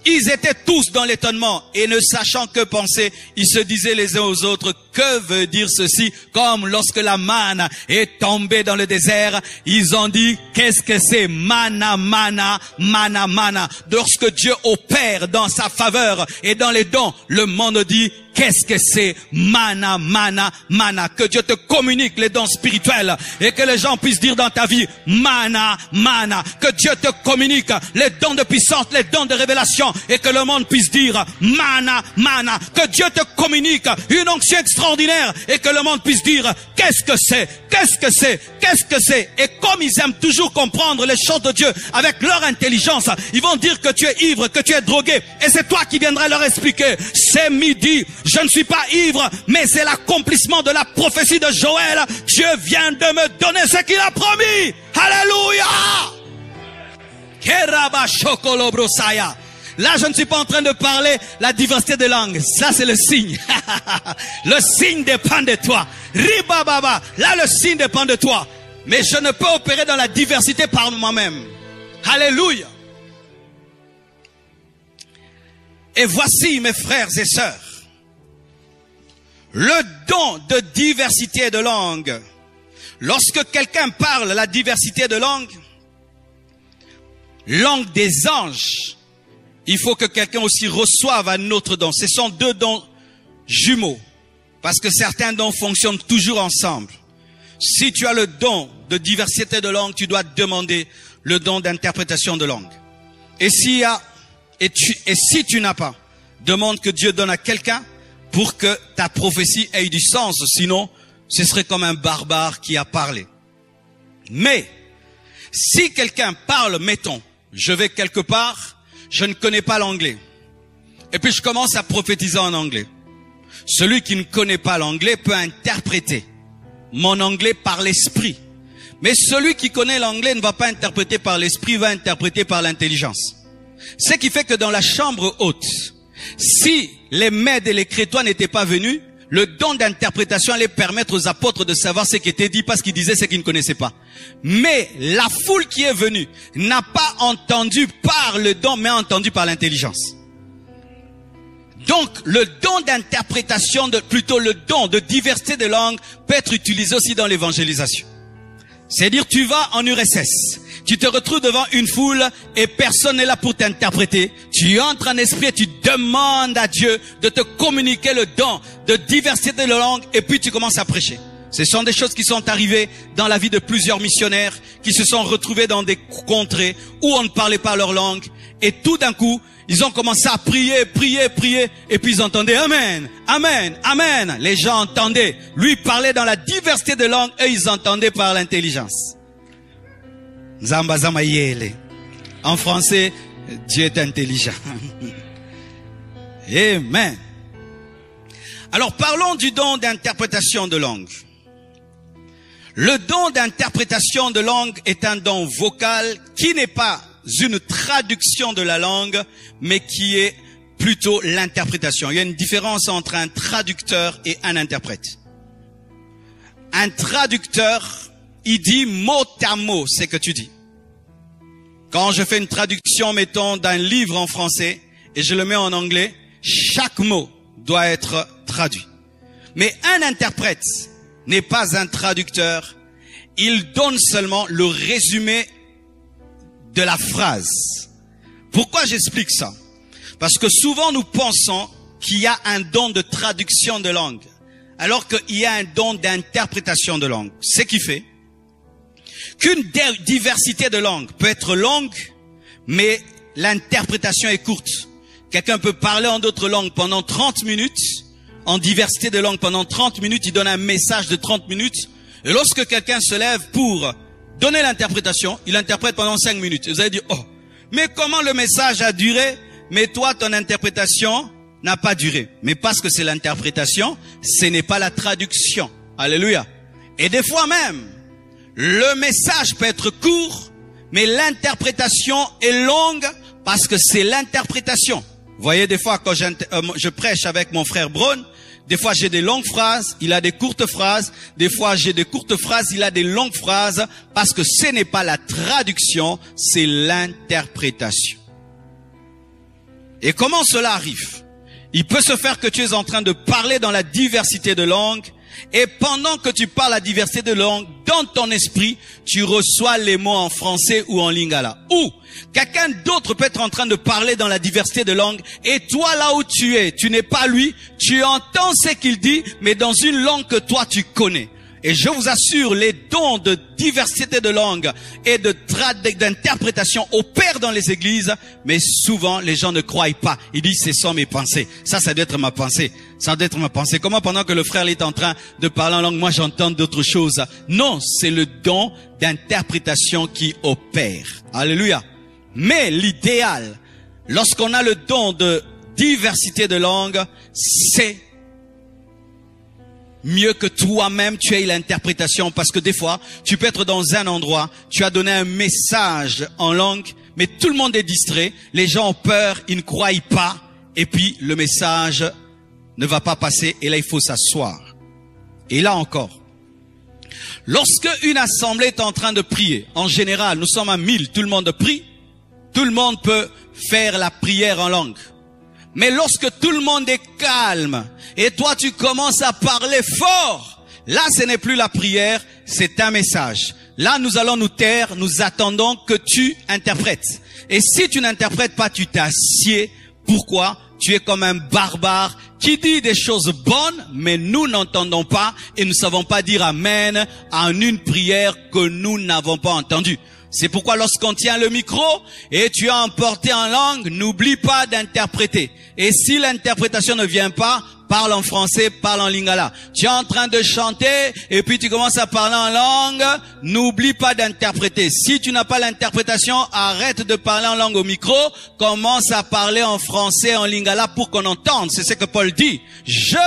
[SPEAKER 1] Ils étaient tous dans l'étonnement et ne sachant que penser, ils se disaient les uns aux autres, que veut dire ceci? Comme lorsque la manne est tombée dans le désert, ils ont dit, qu'est-ce que c'est? Mana, mana, mana, mana. Lorsque Dieu opère dans sa faveur et dans les dons, le monde dit, qu'est-ce que c'est? Mana, mana, mana. Que Dieu te communique les dons spirituels et que les gens puissent dire dans ta vie, mana, mana. Que Dieu te communique les dons de puissance, les dons de révélation et que le monde puisse dire, mana, mana. Que Dieu te communique une onction extraordinaire et que le monde puisse dire, qu'est-ce que c'est? Qu'est-ce que c'est? Qu'est-ce que c'est? Et comme ils aiment toujours comprendre les choses de Dieu avec leur intelligence, ils vont dire que tu es ivre, que tu es drogué. Et c'est toi qui viendras leur expliquer. C'est midi. Je ne suis pas ivre, mais c'est l'accomplissement de la prophétie de Joël. Dieu vient de me donner ce qu'il a promis. Alléluia. Là, je ne suis pas en train de parler la diversité de langues. Ça, c'est le signe. Le signe dépend de toi. Ribababa. Là, le signe dépend de toi. Mais je ne peux opérer dans la diversité par moi-même. Alléluia. Et voici, mes frères et sœurs, le don de diversité de langue. Lorsque quelqu'un parle la diversité de langue, langue des anges, il faut que quelqu'un aussi reçoive un autre don. Ce sont deux dons jumeaux, parce que certains dons fonctionnent toujours ensemble. Si tu as le don de diversité de langue, tu dois demander le don d'interprétation de langue. Et si tu n'as pas, demande que Dieu donne à quelqu'un pour que ta prophétie ait du sens. Sinon, ce serait comme un barbare qui a parlé. Mais, si quelqu'un parle, mettons, je vais quelque part, je ne connais pas l'anglais. Et puis je commence à prophétiser en anglais. Celui qui ne connaît pas l'anglais peut interpréter mon anglais par l'esprit. Mais celui qui connaît l'anglais ne va pas interpréter par l'esprit, va interpréter par l'intelligence. Ce qui fait que dans la chambre haute, si les Mèdes et les Crétois n'étaient pas venus, le don d'interprétation allait permettre aux apôtres de savoir ce qui était dit parce qu'ils disaient ce qu'ils ne connaissaient pas. Mais la foule qui est venue n'a pas entendu par le don, mais entendu par l'intelligence. Donc, le don d'interprétation, plutôt le don de diversité de langues peut être utilisé aussi dans l'évangélisation. C'est-à-dire, tu vas en URSS, tu te retrouves devant une foule et personne n'est là pour t'interpréter. Tu entres en esprit et tu demandes à Dieu de te communiquer le don de diversité de langues et puis tu commences à prêcher. Ce sont des choses qui sont arrivées dans la vie de plusieurs missionnaires qui se sont retrouvés dans des contrées où on ne parlait pas leur langue et tout d'un coup, ils ont commencé à prier, et puis ils entendaient Amen, Amen, Amen. Les gens entendaient. Lui parlait dans la diversité de langues et ils entendaient par l'intelligence. Zamba Zama Yele. En français, Dieu est intelligent. Amen. Alors parlons du don d'interprétation de langue. Le don d'interprétation de langue est un don vocal qui n'est pas une traduction de la langue, mais qui est plutôt l'interprétation. Il y a une différence entre un traducteur et un interprète. Un traducteur, il dit mot à mot ce que tu dis. Quand je fais une traduction, mettons, d'un livre en français et je le mets en anglais, chaque mot doit être traduit. Mais un interprète n'est pas un traducteur. Il donne seulement le résumé de la phrase. Pourquoi j'explique ça? Parce que souvent nous pensons qu'il y a un don de traduction de langue, alors qu'il y a un don d'interprétation de langue. Ce qui fait qu'une diversité de langues peut être longue, mais l'interprétation est courte. Quelqu'un peut parler en d'autres langues pendant 30 minutes, en diversité de langues pendant 30 minutes, il donne un message de 30 minutes, et lorsque quelqu'un se lève pour donner l'interprétation, il interprète pendant 5 minutes. Et vous allez dire, oh, mais comment le message a duré? Mais toi, ton interprétation n'a pas duré. Mais parce que c'est l'interprétation, ce n'est pas la traduction. Alléluia. Et des fois même, le message peut être court, mais l'interprétation est longue parce que c'est l'interprétation. Vous voyez, des fois, quand je prêche avec mon frère Braun, des fois j'ai des longues phrases, il a des courtes phrases. Des fois j'ai des courtes phrases, il a des longues phrases. Parce que ce n'est pas la traduction, c'est l'interprétation. Et comment cela arrive? Il peut se faire que tu es en train de parler dans la diversité de langues. Et pendant que tu parles la diversité de langues, dans ton esprit, tu reçois les mots en français ou en lingala. Ou quelqu'un d'autre peut être en train de parler dans la diversité de langues. Et toi, là où tu es, tu n'es pas lui. Tu entends ce qu'il dit, mais dans une langue que toi, tu connais. Et je vous assure, les dons de diversité de langue et d'interprétation opèrent dans les églises, mais souvent les gens ne croient pas. Ils disent, ce sont mes pensées. Ça doit être ma pensée. Ça doit être ma pensée. Comment pendant que le frère est en train de parler en langue, moi j'entends d'autres choses? Non, c'est le don d'interprétation qui opère. Alléluia. Mais l'idéal, lorsqu'on a le don de diversité de langue, c'est mieux que toi-même tu aies l'interprétation, parce que des fois tu peux être dans un endroit, tu as donné un message en langue, mais tout le monde est distrait, les gens ont peur, ils ne croient pas, et puis le message ne va pas passer, et là il faut s'asseoir. Et là encore, lorsque une assemblée est en train de prier, en général nous sommes à 1000, tout le monde prie, tout le monde peut faire la prière en langue. Mais lorsque tout le monde est calme et toi tu commences à parler fort, là ce n'est plus la prière, c'est un message. Là nous allons nous taire, nous attendons que tu interprètes. Et si tu n'interprètes pas, tu t'assieds. Pourquoi? Tu es comme un barbare qui dit des choses bonnes, mais nous n'entendons pas et nous ne savons pas dire Amen à une prière que nous n'avons pas entendue. C'est pourquoi lorsqu'on tient le micro et tu as emporté en langue, n'oublie pas d'interpréter. Et si l'interprétation ne vient pas, parle en français, parle en lingala. Tu es en train de chanter et puis tu commences à parler en langue, n'oublie pas d'interpréter. Si tu n'as pas l'interprétation, arrête de parler en langue au micro, commence à parler en français, en lingala pour qu'on entende. C'est ce que Paul dit. Je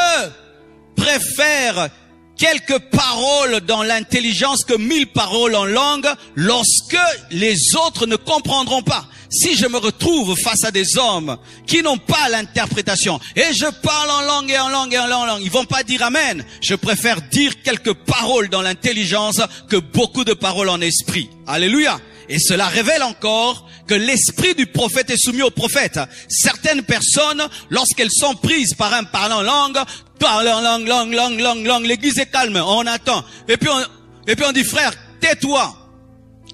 [SPEAKER 1] préfère quelques paroles dans l'intelligence que 1000 paroles en langue lorsque les autres ne comprendront pas. Si je me retrouve face à des hommes qui n'ont pas l'interprétation et je parle en langue et en langue et en langue, ils vont pas dire amen. Je préfère dire quelques paroles dans l'intelligence que beaucoup de paroles en esprit. Alléluia. Et cela révèle encore que l'esprit du prophète est soumis au prophète. Certaines personnes, lorsqu'elles sont prises par un parlant en langue, parlent en langue, l'église est calme, on attend. Et puis on dit, frère, tais-toi.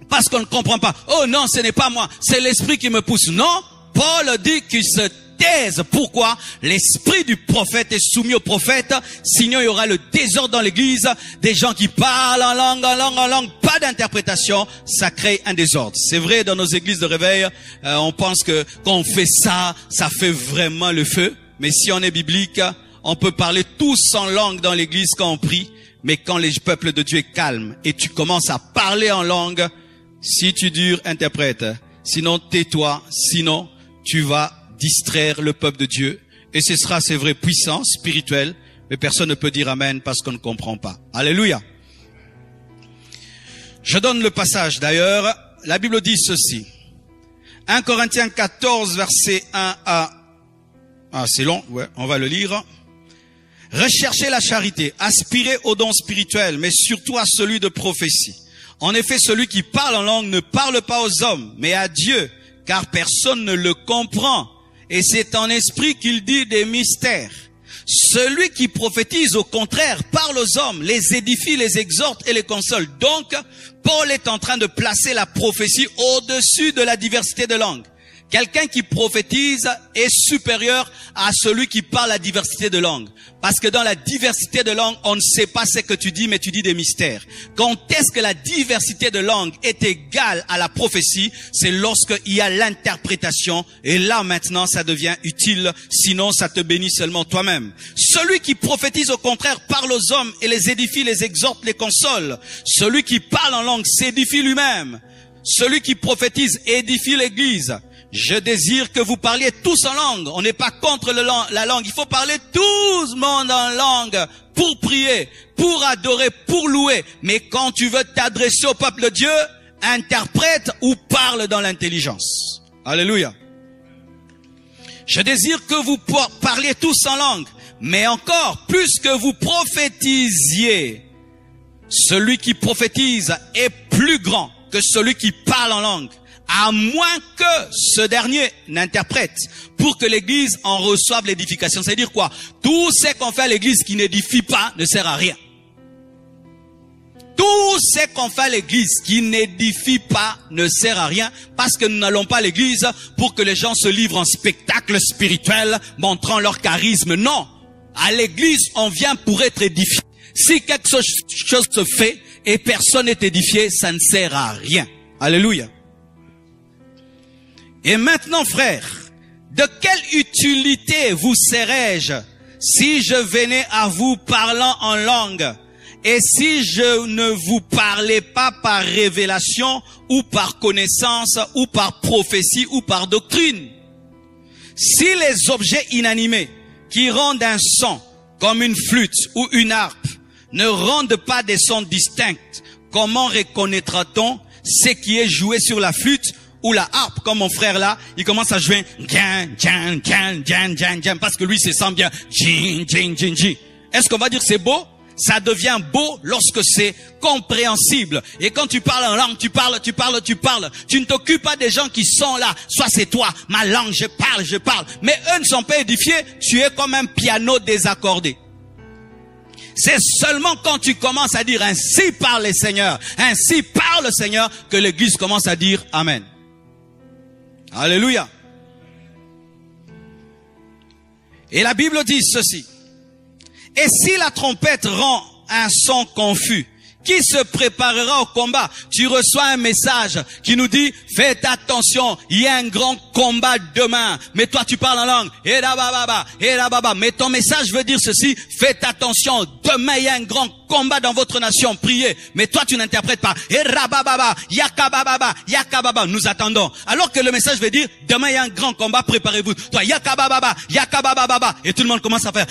[SPEAKER 1] Parce qu'on ne comprend pas. Oh non, ce n'est pas moi, c'est l'esprit qui me pousse. Non, Paul dit qu'il se taise. Pourquoi? L'esprit du prophète est soumis au prophète. Sinon, il y aura le désordre dans l'église. Des gens qui parlent en langue, pas d'interprétation. Ça crée un désordre. C'est vrai, dans nos églises de réveil, on pense que quand on fait ça, ça fait vraiment le feu. Mais si on est biblique, on peut parler tous en langue dans l'église quand on prie. Mais quand le peuple de Dieu est calme et tu commences à parler en langue, si tu dures, interprète. Sinon, tais-toi. Sinon, tu vas distraire le peuple de Dieu. Et ce sera, c'est vrai, puissant, spirituel. Mais personne ne peut dire amen parce qu'on ne comprend pas. Alléluia. Je donne le passage d'ailleurs. La Bible dit ceci. 1 Corinthiens 14, verset 1 à... Ah, c'est long. Ouais, on va le lire. Recherchez la charité. Aspirez aux dons spirituels, mais surtout à celui de prophétie. En effet, celui qui parle en langue ne parle pas aux hommes, mais à Dieu, car personne ne le comprend. Et c'est en esprit qu'il dit des mystères. Celui qui prophétise, au contraire, parle aux hommes, les édifie, les exhorte et les console. Donc, Paul est en train de placer la prophétie au-dessus de la diversité de langues. Quelqu'un qui prophétise est supérieur à celui qui parle la diversité de langues. Parce que dans la diversité de langues, on ne sait pas ce que tu dis, mais tu dis des mystères. Quand est-ce que la diversité de langues est égale à la prophétie? C'est lorsqu'il y a l'interprétation. Et là, maintenant, ça devient utile. Sinon, ça te bénit seulement toi-même. Celui qui prophétise, au contraire, parle aux hommes et les édifie, les exhorte, les console. Celui qui parle en langue s'édifie lui-même. Celui qui prophétise édifie l'église. Je désire que vous parliez tous en langue. On n'est pas contre la langue. Il faut parler tout le monde en langue pour prier, pour adorer, pour louer. Mais quand tu veux t'adresser au peuple de Dieu, interprète ou parle dans l'intelligence. Alléluia. Je désire que vous parliez tous en langue. Mais encore, plus que vous prophétisiez, celui qui prophétise est plus grand que celui qui parle en langue. À moins que ce dernier n'interprète pour que l'église en reçoive l'édification. C'est-à-dire quoi? Tout ce qu'on fait à l'église qui n'édifie pas ne sert à rien. Tout ce qu'on fait à l'église qui n'édifie pas ne sert à rien parce que nous n'allons pas à l'église pour que les gens se livrent en spectacle spirituel montrant leur charisme. Non. À l'église, on vient pour être édifié. Si quelque chose se fait et personne n'est édifié, ça ne sert à rien. Alléluia. Et maintenant, frères, de quelle utilité vous serais-je si je venais à vous parlant en langue et si je ne vous parlais pas par révélation ou par connaissance ou par prophétie ou par doctrine? Si les objets inanimés qui rendent un son comme une flûte ou une harpe ne rendent pas des sons distincts, comment reconnaîtra-t-on ce qui est joué sur la flûte ou la harpe, comme mon frère là, il commence à jouer parce que lui se sent bien. Est-ce qu'on va dire c'est beau? Ça devient beau lorsque c'est compréhensible. Et quand tu parles en langue, tu parles. Tu ne t'occupes pas des gens qui sont là. Soit c'est toi, ma langue, je parle. Mais eux ne sont pas édifiés. Tu es comme un piano désaccordé. C'est seulement quand tu commences à dire ainsi parle le Seigneur, ainsi parle le Seigneur, que l'église commence à dire amen. Alléluia. Et la Bible dit ceci. Et si la trompette rend un son confus, Qui se préparera au combat? Tu reçois un message qui nous dit, faites attention, il y a un grand combat demain. Mais toi, tu parles en langue. Mais ton message veut dire ceci, faites attention, demain, il y a un grand combat dans votre nation, priez. Mais toi, tu n'interprètes pas. Yakababa. Nous attendons. Alors que le message veut dire, demain, il y a un grand combat, préparez-vous. Toi, yakababa. Et tout le monde commence à faire,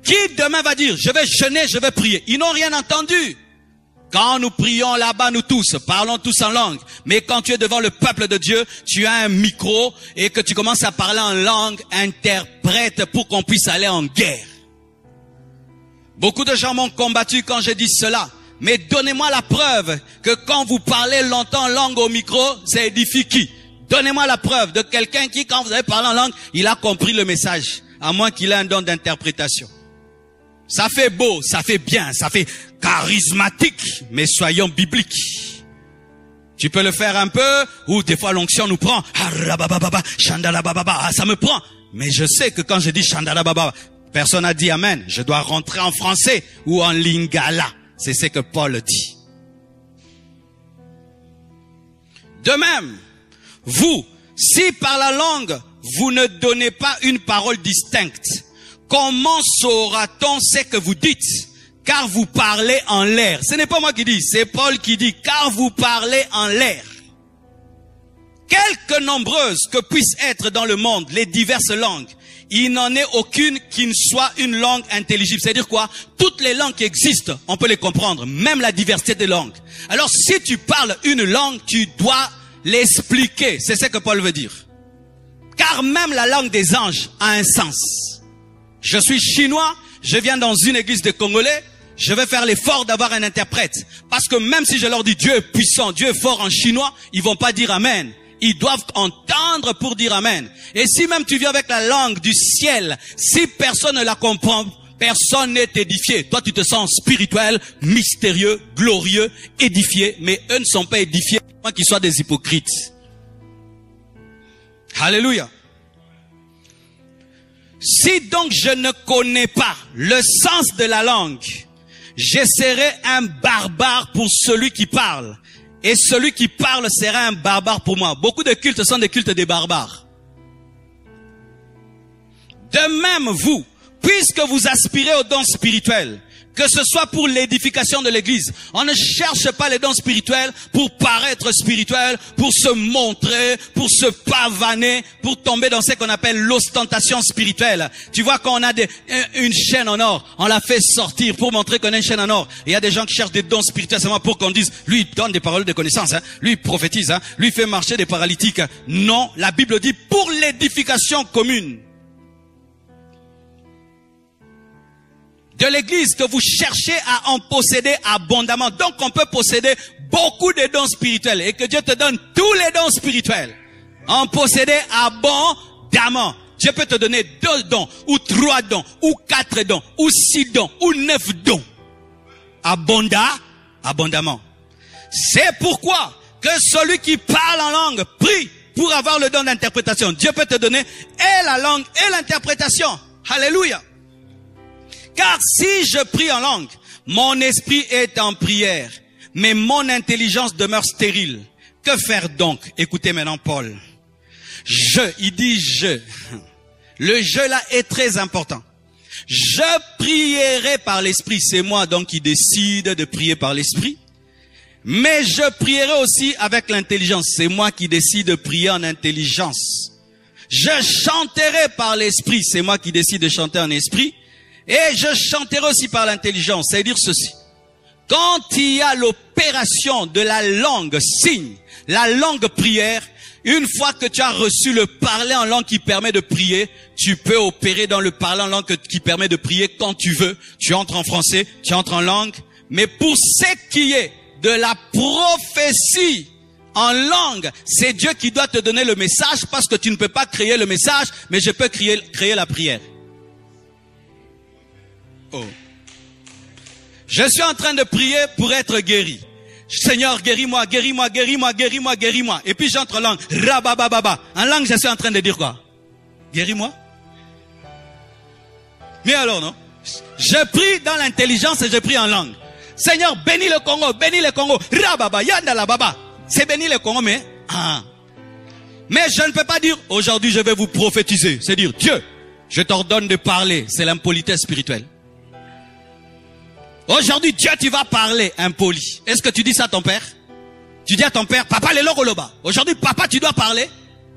[SPEAKER 1] Qui demain va dire, je vais jeûner, je vais prier? Ils n'ont rien entendu. Quand nous prions là-bas, nous tous, parlons tous en langue. Mais quand tu es devant le peuple de Dieu, tu as un micro et que tu commences à parler en langue, interprète pour qu'on puisse aller en guerre. Beaucoup de gens m'ont combattu quand j'ai dit cela. Mais donnez-moi la preuve que quand vous parlez longtemps en langue au micro, ça édifie qui? Donnez-moi la preuve de quelqu'un qui, quand vous avez parlé en langue, il a compris le message. À moins qu'il ait un don d'interprétation. Ça fait beau, ça fait bien, ça fait charismatique, mais soyons bibliques. Tu peux le faire un peu, ou des fois l'onction nous prend, ça me prend. Mais je sais que quand je dis chandalababa, personne n'a dit amen. Je dois rentrer en français ou en lingala. C'est ce que Paul dit. De même, vous, si par la langue, vous ne donnez pas une parole distincte, comment saura-t-on ce que vous dites? Car vous parlez en l'air. Ce n'est pas moi qui dis, c'est Paul qui dit, car vous parlez en l'air. Quelque nombreuses que puissent être dans le monde les diverses langues, il n'en est aucune qui ne soit une langue intelligible. C'est-à-dire quoi? Toutes les langues qui existent, on peut les comprendre, même la diversité des langues. Alors si tu parles une langue, tu dois l'expliquer. C'est ce que Paul veut dire. Car même la langue des anges a un sens. Je suis chinois, je viens dans une église de Congolais, je vais faire l'effort d'avoir un interprète. Parce que même si je leur dis Dieu est puissant, Dieu est fort en chinois, ils vont pas dire amen. Ils doivent entendre pour dire amen. Et si même tu viens avec la langue du ciel, si personne ne la comprend, personne n'est édifié. Toi tu te sens spirituel, mystérieux, glorieux, édifié, mais eux ne sont pas édifiés, à moins qu'ils soient des hypocrites. Alléluia. Si donc je ne connais pas le sens de la langue, je serai un barbare pour celui qui parle. Et celui qui parle sera un barbare pour moi. Beaucoup de cultes sont des cultes des barbares. De même vous, puisque vous aspirez aux dons spirituels, que ce soit pour l'édification de l'église, on ne cherche pas les dons spirituels pour paraître spirituel, pour se montrer, pour se pavaner, pour tomber dans ce qu'on appelle l'ostentation spirituelle. Tu vois, quand on a une chaîne en or, on la fait sortir pour montrer qu'on a une chaîne en or. Il y a des gens qui cherchent des dons spirituels seulement pour qu'on dise, lui il donne des paroles de connaissance, lui il prophétise, lui il fait marcher des paralytiques. Non, la Bible dit pour l'édification commune de l'église, que vous cherchez à en posséder abondamment. Donc on peut posséder beaucoup de dons spirituels et que Dieu te donne tous les dons spirituels. En posséder abondamment. Dieu peut te donner 2 dons, ou 3 dons, ou 4 dons, ou 6 dons, ou 9 dons. Abondamment. C'est pourquoi que celui qui parle en langue prie pour avoir le don d'interprétation. Dieu peut te donner et la langue et l'interprétation. Alléluia. Car si je prie en langue, mon esprit est en prière, mais mon intelligence demeure stérile. Que faire donc? Écoutez maintenant Paul. Il dit je. Le je là est très important. Je prierai par l'esprit. C'est moi donc qui décide de prier par l'esprit. Mais je prierai aussi avec l'intelligence. C'est moi qui décide de prier en intelligence. Je chanterai par l'esprit. C'est moi qui décide de chanter en esprit. Et je chanterai aussi par l'intelligence. C'est-à-dire ceci. Quand il y a l'opération de la langue signe, la langue prière, une fois que tu as reçu le parler en langue qui permet de prier, tu peux opérer dans le parler en langue qui permet de prier quand tu veux. Tu entres en français, tu entres en langue. Mais pour ce qui est de la prophétie en langue, c'est Dieu qui doit te donner le message parce que tu ne peux pas créer le message, mais je peux créer la prière. Oh. Je suis en train de prier pour être guéri. Seigneur, guéris-moi, guéris-moi, guéris-moi, guéris-moi, guéris-moi. Et puis j'entre en langue. Rabababa. En langue, je suis en train de dire quoi? Guéris-moi. Mais alors, non? Je prie dans l'intelligence et je prie en langue. Seigneur, bénis le Congo, bénis le Congo. Rababa, yanda la baba. C'est bénir le Congo, mais mais je ne peux pas dire aujourd'hui je vais vous prophétiser. C'est dire Dieu, je t'ordonne de parler. C'est l'impolitesse spirituelle. Aujourd'hui Dieu, tu vas parler impoli. Est-ce que tu dis ça à ton père? Tu dis à ton père, papa le logoloba. Aujourd'hui papa tu dois parler.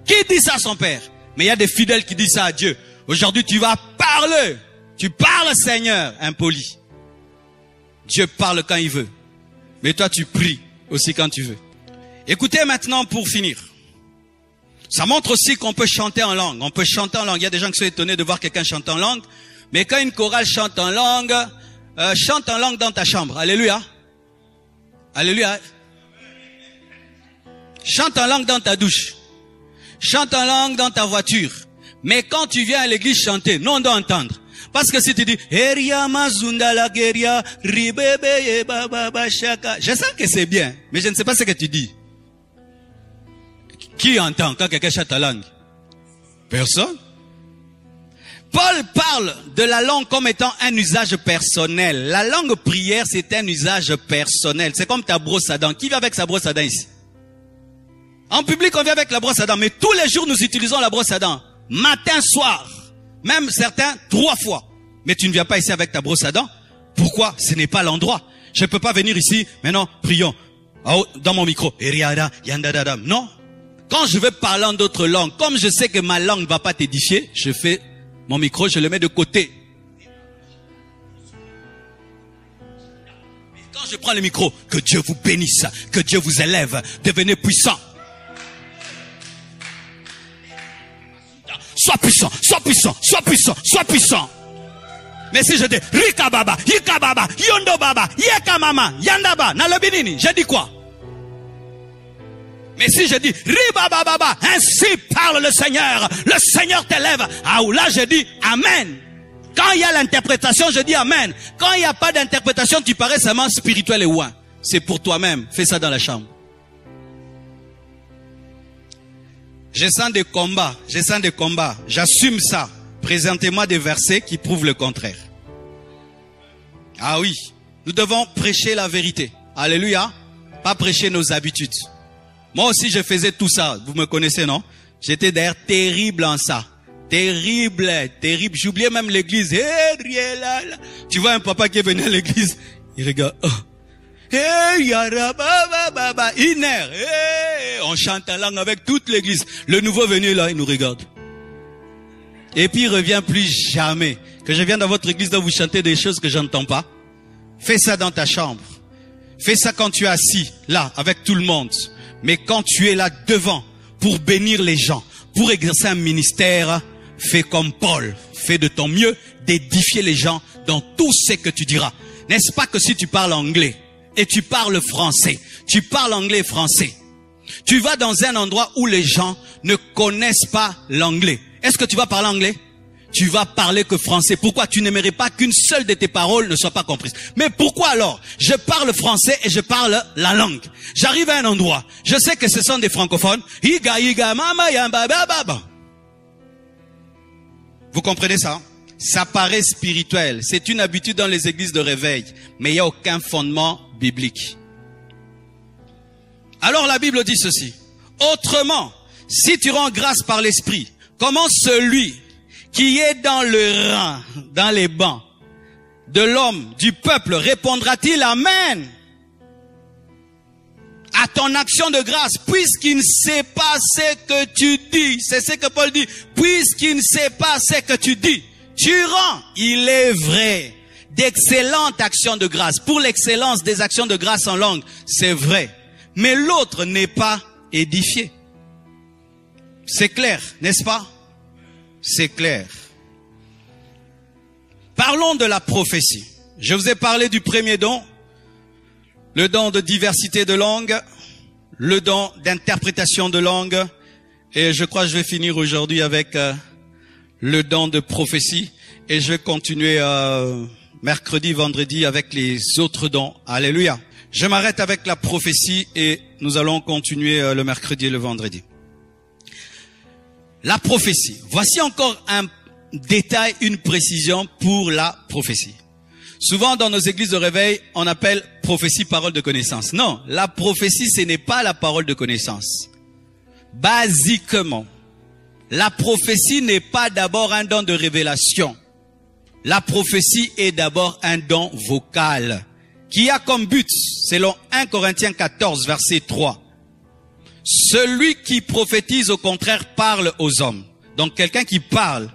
[SPEAKER 1] Qui dit ça à son père? Mais il y a des fidèles qui disent ça à Dieu. Aujourd'hui tu vas parler. Tu parles Seigneur, impoli. Dieu parle quand il veut. Mais toi tu pries aussi quand tu veux. Écoutez maintenant pour finir. Ça montre aussi qu'on peut chanter en langue. On peut chanter en langue. Il y a des gens qui sont étonnés de voir quelqu'un chanter en langue. Mais quand une chorale chante en langue dans ta chambre. Alléluia. Alléluia. Chante en langue dans ta douche. Chante en langue dans ta voiture. Mais quand tu viens à l'église chanter, nous on doit entendre. Parce que si tu dis, je sens que c'est bien, mais je ne sais pas ce que tu dis. Qui entend quand quelqu'un chante la langue? Personne. Paul parle de la langue comme étant un usage personnel. La langue prière, c'est un usage personnel. C'est comme ta brosse à dents. Qui vient avec sa brosse à dents ici? En public, on vient avec la brosse à dents. Mais tous les jours, nous utilisons la brosse à dents. Matin, soir. Même certains, 3 fois. Mais tu ne viens pas ici avec ta brosse à dents. Pourquoi? Ce n'est pas l'endroit. Je ne peux pas venir ici. Maintenant, prions. Dans mon micro. Non. Quand je veux parler en d'autres langues, comme je sais que ma langue ne va pas t'édifier, je fais mon micro, je le mets de côté. Et quand je prends le micro, que Dieu vous bénisse, que Dieu vous élève, devenez puissant. Sois puissant, sois puissant, sois puissant, sois puissant. Mais si je dis Rika Baba, Yika Baba, Yondo Baba, Yeka Mama, Yandaba, Nalobinini, je dis quoi? Mais si je dis Riba Baba, ainsi parle le Seigneur t'élève. Ah, ou là je dis Amen. Quand il y a l'interprétation, je dis Amen. Quand il n'y a pas d'interprétation, tu parais seulement spirituel et ouin. C'est pour toi-même. Fais ça dans la chambre. Je sens des combats. J'assume ça. Présentez-moi des versets qui prouvent le contraire. Ah oui. Nous devons prêcher la vérité. Alléluia. Pas prêcher nos habitudes. Moi aussi, je faisais tout ça. Vous me connaissez, non? J'étais d'ailleurs terrible en ça. Terrible. J'oubliais même l'église. Tu vois un papa qui est venu à l'église. Il regarde. On chante en langue avec toute l'église. Le nouveau venu là, il nous regarde. Et puis il revient plus jamais. Que je vienne dans votre église, là vous chantez des choses que je n'entends pas. Fais ça dans ta chambre. Fais ça quand tu es assis, là, avec tout le monde. Mais quand tu es là devant, pour bénir les gens, pour exercer un ministère, fais comme Paul. Fais de ton mieux d'édifier les gens dans tout ce que tu diras. N'est-ce pas que si tu parles anglais et tu parles français, tu parles anglais et français, tu vas dans un endroit où les gens ne connaissent pas l'anglais. Est-ce que tu vas parler anglais? Tu vas parler que français. Pourquoi? Tu n'aimerais pas qu'une seule de tes paroles ne soit pas comprise. Mais pourquoi alors? Je parle français et je parle la langue. J'arrive à un endroit. Je sais que ce sont des francophones. Vous comprenez ça? Ça paraît spirituel. C'est une habitude dans les églises de réveil. Mais il n'y a aucun fondement biblique. Alors la Bible dit ceci. Autrement, si tu rends grâce par l'esprit, comment celui qui est dans le rang, dans les bancs de l'homme, du peuple, répondra-t-il Amen à ton action de grâce, puisqu'il ne sait pas ce que tu dis? C'est ce que Paul dit. Puisqu'il ne sait pas ce que tu dis, tu rends, il est vrai, d'excellentes actions de grâce. Pour l'excellence des actions de grâce en langue, c'est vrai. Mais l'autre n'est pas édifié. C'est clair, n'est-ce pas? C'est clair. Parlons de la prophétie. Je vous ai parlé du premier don, le don de diversité de langue, le don d'interprétation de langue, et je crois que je vais finir aujourd'hui avec le don de prophétie, et je vais continuer mercredi, vendredi avec les autres dons. Alléluia. Je m'arrête avec la prophétie et nous allons continuer le mercredi et le vendredi. La prophétie. Voici encore un détail, une précision pour la prophétie. Souvent dans nos églises de réveil, on appelle prophétie parole de connaissance. Non, la prophétie, ce n'est pas la parole de connaissance. Basiquement, la prophétie n'est pas d'abord un don de révélation. La prophétie est d'abord un don vocal qui a comme but, selon 1 Corinthiens 14, verset 3, celui qui prophétise au contraire parle aux hommes. Donc quelqu'un qui parle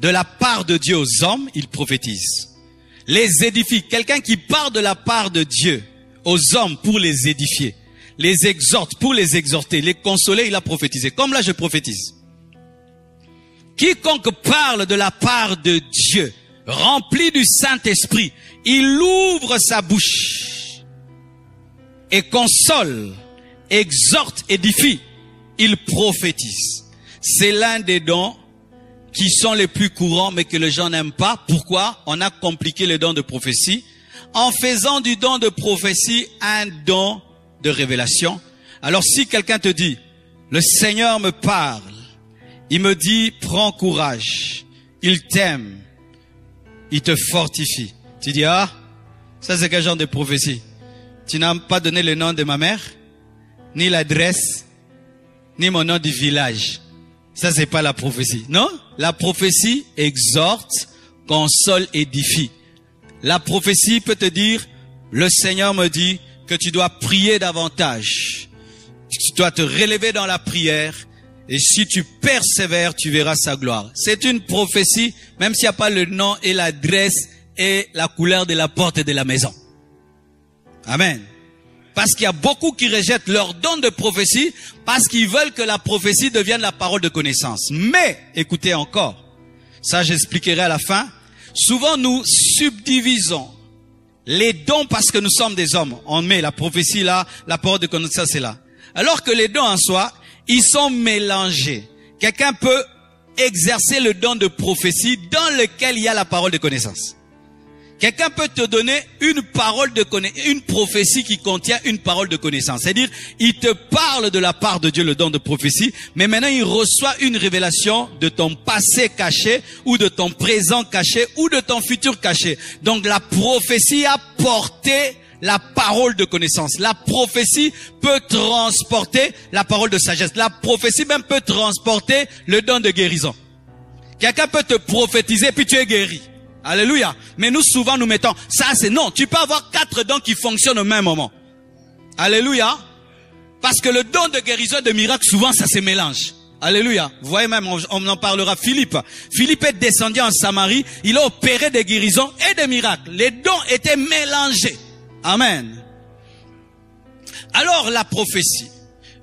[SPEAKER 1] de la part de Dieu aux hommes, il prophétise. Les édifie. Quelqu'un qui parle de la part de Dieu aux hommes pour les édifier, les exhorte pour les exhorter, les consoler, il a prophétisé. Comme là, je prophétise. Quiconque parle de la part de Dieu, rempli du Saint-Esprit, il ouvre sa bouche et console, exhorte, édifie, il prophétise. C'est l'un des dons qui sont les plus courants, mais que les gens n'aiment pas. Pourquoi? On a compliqué le don de prophétie en faisant du don de prophétie un don de révélation. Alors si quelqu'un te dit, le Seigneur me parle, il me dit, prends courage, il t'aime, il te fortifie. Tu dis, ah, ça c'est quel genre de prophétie? Tu n'as pas donné le nom de ma mère, ni l'adresse, ni mon nom du village. Ça c'est pas la prophétie. Non? La prophétie exhorte, console, édifie. La prophétie peut te dire, le Seigneur me dit que tu dois prier davantage. Tu dois te relever dans la prière. Et si tu persévères, tu verras sa gloire. C'est une prophétie, même s'il n'y a pas le nom et l'adresse et la couleur de la porte de la maison. Amen. Parce qu'il y a beaucoup qui rejettent leur don de prophétie parce qu'ils veulent que la prophétie devienne la parole de connaissance. Mais, écoutez encore, ça j'expliquerai à la fin. Souvent nous subdivisons les dons parce que nous sommes des hommes. On met la prophétie là, la parole de connaissance c'est là. Alors que les dons en soi, ils sont mélangés. Quelqu'un peut exercer le don de prophétie dans lequel il y a la parole de connaissance. Quelqu'un peut te donner une parole de connaissance, une prophétie qui contient une parole de connaissance. C'est-à-dire, il te parle de la part de Dieu, le don de prophétie, mais maintenant il reçoit une révélation de ton passé caché, ou de ton présent caché, ou de ton futur caché. Donc la prophétie a porté la parole de connaissance. La prophétie peut transporter la parole de sagesse. La prophétie même peut transporter le don de guérison. Quelqu'un peut te prophétiser puis tu es guéri. Alléluia. Mais nous souvent nous mettons, ça c'est non. Tu peux avoir 4 dons qui fonctionnent au même moment. Alléluia. Parce que le don de guérison de miracle, souvent ça se mélange. Alléluia. Vous voyez même, on en parlera. Philippe est descendu en Samarie. Il a opéré des guérisons et des miracles. Les dons étaient mélangés. Amen. Alors la prophétie.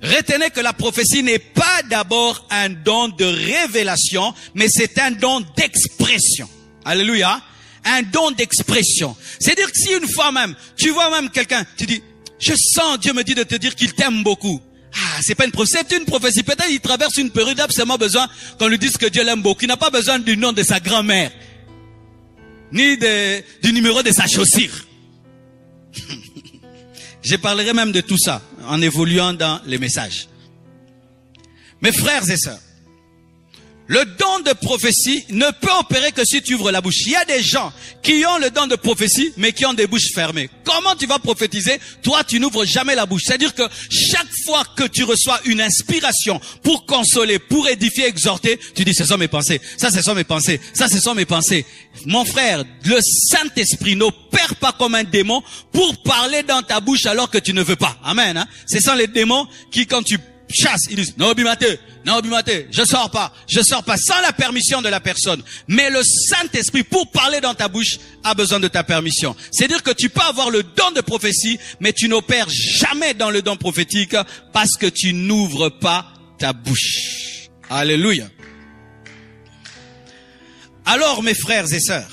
[SPEAKER 1] Retenez que la prophétie n'est pas d'abord un don de révélation, mais c'est un don d'expression. Alléluia. Un don d'expression. C'est-à-dire que si une fois même, tu vois même quelqu'un, tu dis, je sens, Dieu me dit de te dire qu'il t'aime beaucoup. Ah, c'est pas une prophétie, c'est une prophétie. Peut-être il traverse une période, il a absolument besoin qu'on lui dise que Dieu l'aime beaucoup. Il n'a pas besoin du nom de sa grand-mère, ni du numéro de sa chaussure. Je parlerai même de tout ça en évoluant dans les messages. Mes frères et sœurs, le don de prophétie ne peut opérer que si tu ouvres la bouche. Il y a des gens qui ont le don de prophétie, mais qui ont des bouches fermées. Comment tu vas prophétiser? Toi, tu n'ouvres jamais la bouche. C'est-à-dire que chaque fois que tu reçois une inspiration pour consoler, pour édifier, exhorter, tu dis, ce sont mes pensées. Ça, ce sont mes pensées. Ça, ce sont mes pensées. Mon frère, le Saint-Esprit n'opère pas comme un démon pour parler dans ta bouche alors que tu ne veux pas. Amen. Hein? Ce sont les démons qui, quand tu chasses, ils disent, non, Bimate, je sors pas, sans la permission de la personne. Mais le Saint-Esprit, pour parler dans ta bouche, a besoin de ta permission. C'est-à-dire que tu peux avoir le don de prophétie, mais tu n'opères jamais dans le don prophétique parce que tu n'ouvres pas ta bouche. Alléluia. Alors, mes frères et sœurs,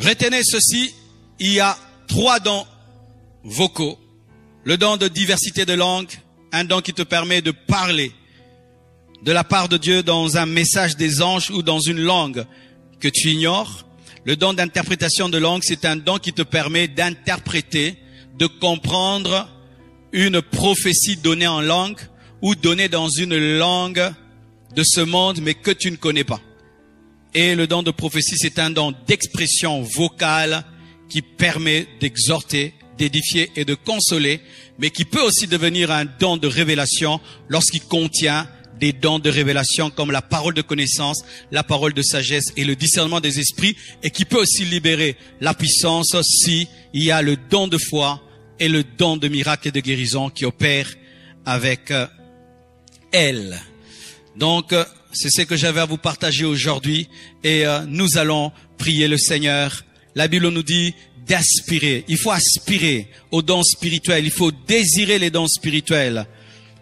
[SPEAKER 1] retenez ceci, il y a 3 dons vocaux. Le don de diversité de langues, un don qui te permet de parler de la part de Dieu dans un message des anges ou dans une langue que tu ignores. Le don d'interprétation de langue, c'est un don qui te permet d'interpréter, de comprendre une prophétie donnée en langue ou donnée dans une langue de ce monde, mais que tu ne connais pas. Et le don de prophétie, c'est un don d'expression vocale qui permet d'exhorter, d'édifier et de consoler, mais qui peut aussi devenir un don de révélation lorsqu'il contient des dons de révélation comme la parole de connaissance, la parole de sagesse et le discernement des esprits, et qui peut aussi libérer la puissance si il y a le don de foi et le don de miracle et de guérison qui opèrent avec elle. Donc, c'est ce que j'avais à vous partager aujourd'hui et nous allons prier le Seigneur. La Bible nous dit d'aspirer. Il faut aspirer aux dons spirituels. Il faut désirer les dons spirituels.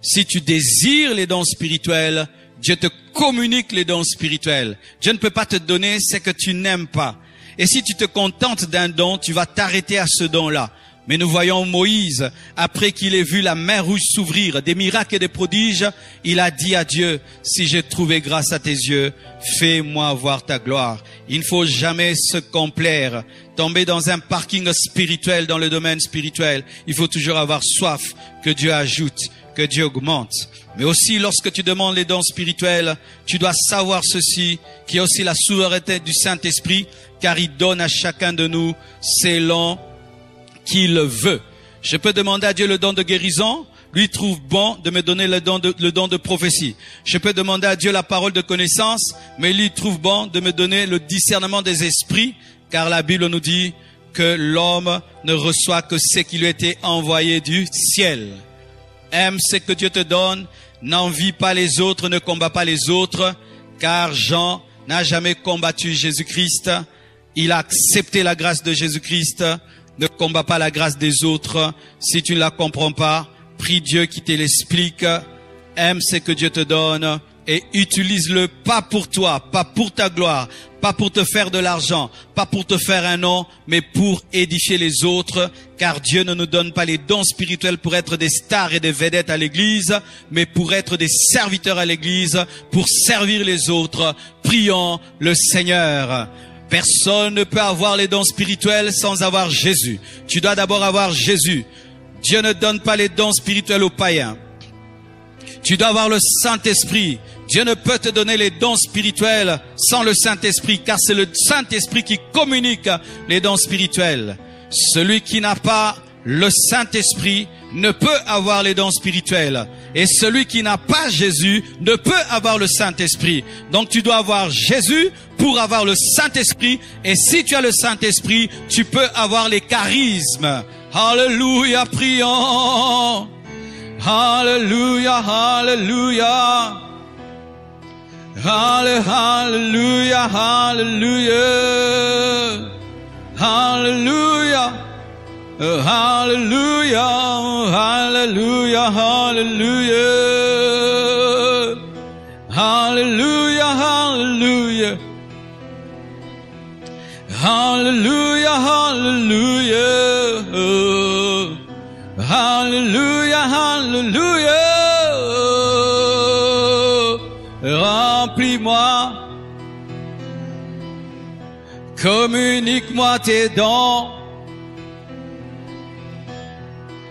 [SPEAKER 1] Si tu désires les dons spirituels, Dieu te communique les dons spirituels. Dieu ne peut pas te donner ce que tu n'aimes pas. Et si tu te contentes d'un don, tu vas t'arrêter à ce don-là. Mais nous voyons Moïse, après qu'il ait vu la mer rouge s'ouvrir, des miracles et des prodiges, il a dit à Dieu, si j'ai trouvé grâce à tes yeux, fais-moi voir ta gloire. Il ne faut jamais se complaire, tomber dans un parking spirituel, dans le domaine spirituel. Il faut toujours avoir soif que Dieu ajoute, que Dieu augmente. Mais aussi, lorsque tu demandes les dons spirituels, tu dois savoir ceci, qu'il y a aussi la souveraineté du Saint-Esprit, car il donne à chacun de nous selon qu'il veut. Je peux demander à Dieu le don de guérison, lui trouve bon de me donner le don de prophétie. Je peux demander à Dieu la parole de connaissance, mais lui trouve bon de me donner le discernement des esprits, car la Bible nous dit que l'homme ne reçoit que ce qui lui a été envoyé du ciel. Aime ce que Dieu te donne, n'envie pas les autres, ne combat pas les autres, car Jean n'a jamais combattu Jésus-Christ. Il a accepté la grâce de Jésus-Christ. Ne combat pas la grâce des autres. Si tu ne la comprends pas, prie Dieu qui te l'explique. Aime ce que Dieu te donne et utilise-le pas pour toi, pas pour ta gloire, pas pour te faire de l'argent, pas pour te faire un nom, mais pour édifier les autres. Car Dieu ne nous donne pas les dons spirituels pour être des stars et des vedettes à l'église, mais pour être des serviteurs à l'église, pour servir les autres. Prions le Seigneur. Personne ne peut avoir les dons spirituels sans avoir Jésus. Tu dois d'abord avoir Jésus. Dieu ne donne pas les dons spirituels aux païens. Tu dois avoir le Saint-Esprit. Dieu ne peut te donner les dons spirituels sans le Saint-Esprit, car c'est le Saint-Esprit qui communique les dons spirituels. Celui qui n'a pas le Saint-Esprit ne peut avoir les dons spirituels. Et celui qui n'a pas Jésus ne peut avoir le Saint-Esprit. Donc tu dois avoir Jésus pour avoir le Saint-Esprit. Et si tu as le Saint-Esprit, tu peux avoir les charismes. Alléluia, prions. Alléluia, alléluia. Alléluia, alléluia. Alléluia. Hallelujah, hallelujah, hallelujah. Hallelujah, hallelujah. Hallelujah, hallelujah. Hallelujah, hallelujah. Remplis-moi. Communique-moi tes dons.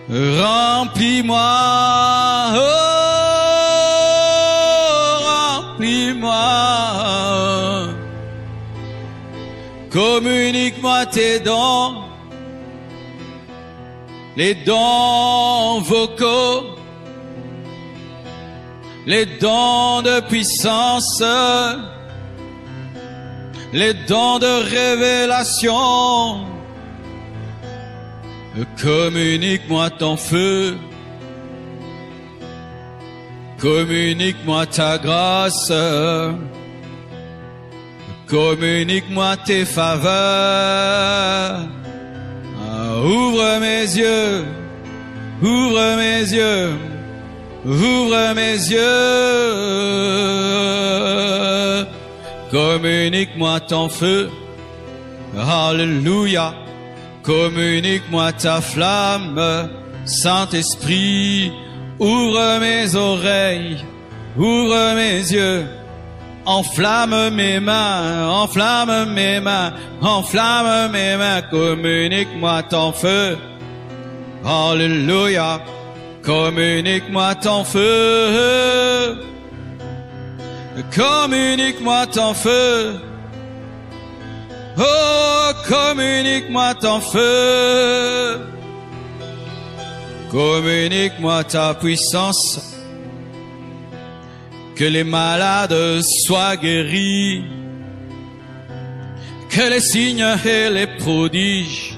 [SPEAKER 1] Remplis-moi, oh, remplis-moi. Communique-moi tes dons, les dons vocaux, les dons de puissance, les dons de révélation. Communique-moi ton feu, communique-moi ta grâce, communique-moi tes faveurs. Ouvre mes yeux, ouvre mes yeux, ouvre mes yeux. Communique-moi ton feu, alléluia. Communique-moi ta flamme, Saint-Esprit, ouvre mes oreilles, ouvre mes yeux, enflamme mes mains, enflamme mes mains, enflamme mes mains, communique-moi ton feu, alléluia, communique-moi ton feu, communique-moi ton feu. Oh, communique-moi ton feu. Communique-moi ta puissance. Que les malades soient guéris. Que les signes et les prodiges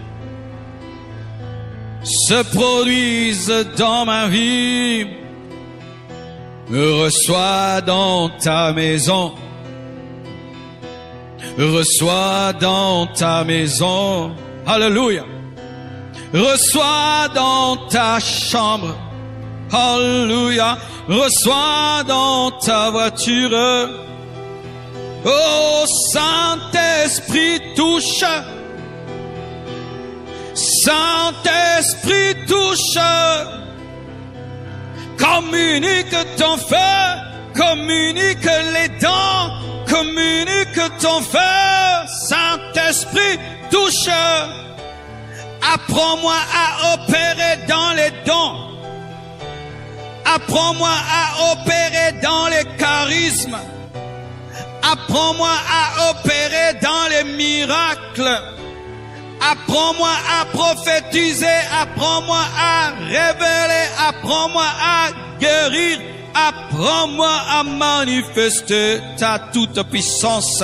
[SPEAKER 1] se produisent dans ma vie. Reçois dans ta maison. Reçois dans ta maison. Alléluia. Reçois dans ta chambre. Alléluia. Reçois dans ta voiture. Oh, Saint-Esprit touche. Saint-Esprit touche. Communique ton feu. Communique les dons. Communique ton feu. Saint-Esprit touche. Apprends-moi à opérer dans les dons. Apprends-moi à opérer dans les charismes. Apprends-moi à opérer dans les miracles. Apprends-moi à prophétiser. Apprends-moi à révéler. Apprends-moi à guérir. Apprends-moi à manifester ta toute puissance.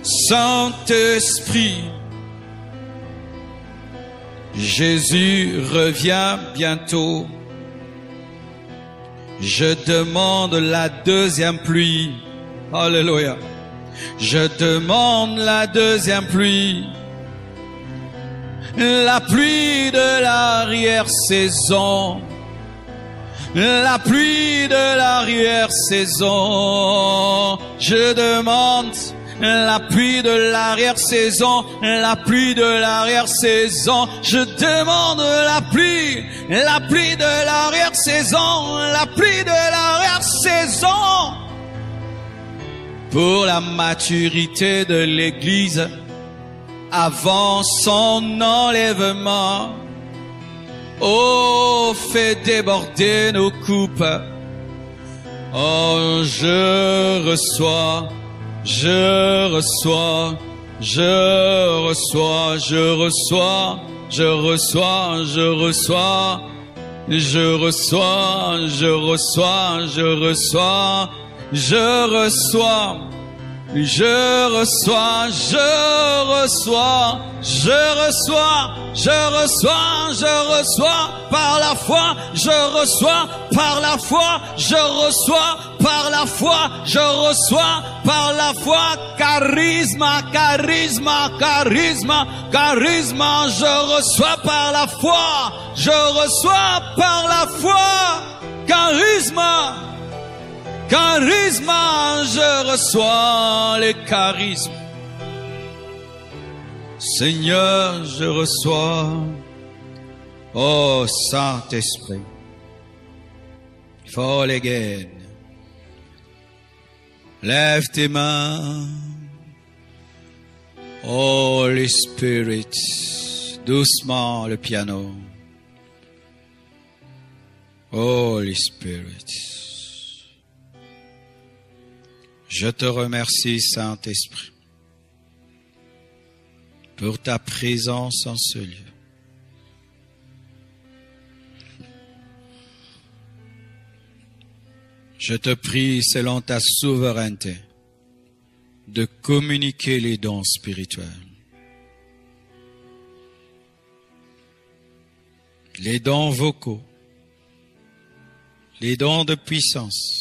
[SPEAKER 1] Saint-Esprit, Jésus revient bientôt. Je demande la deuxième pluie. Alléluia. Je demande la deuxième pluie. La pluie de l'arrière-saison. La pluie de l'arrière-saison. Je demande la pluie de l'arrière-saison. La pluie de l'arrière-saison. Je demande la pluie de l'arrière-saison. La pluie de l'arrière-saison. Pour la maturité de l'Église, avant son enlèvement. Oh, fais déborder nos coupes. Oh, je reçois, je reçois, je reçois, je reçois, je reçois, je reçois, je reçois, je reçois, je reçois, je reçois. Je reçois, je reçois, je reçois, je reçois, je reçois par la foi, je reçois par la foi, je reçois par la foi, je reçois par la foi, charisme, charisme, charisme, charisme, je reçois par la foi, je reçois par la foi, charisme. Charisme, je reçois les charismes. Seigneur, je reçois. Oh, Saint-Esprit. Fall again. Lève tes mains. Holy Spirit. Doucement le piano. Holy Spirit. Je te remercie, Saint-Esprit, pour ta présence en ce lieu. Je te prie, selon ta souveraineté, de communiquer les dons spirituels. Les dons vocaux, les dons de puissance,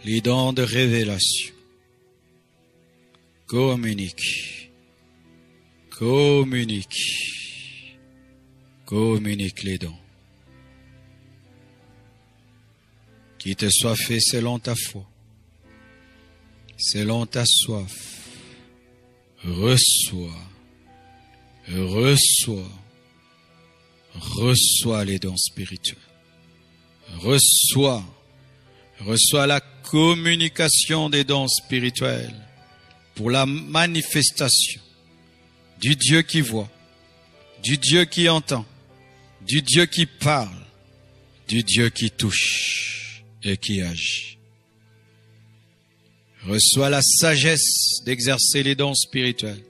[SPEAKER 1] les dons de révélation. Communique, communique, communique les dons. Qu'il te soit fait selon ta foi, selon ta soif. Reçois, reçois, reçois les dons spirituels. Reçois la communication des dons spirituels pour la manifestation du Dieu qui voit, du Dieu qui entend, du Dieu qui parle, du Dieu qui touche et qui agit. Reçois la sagesse d'exercer les dons spirituels.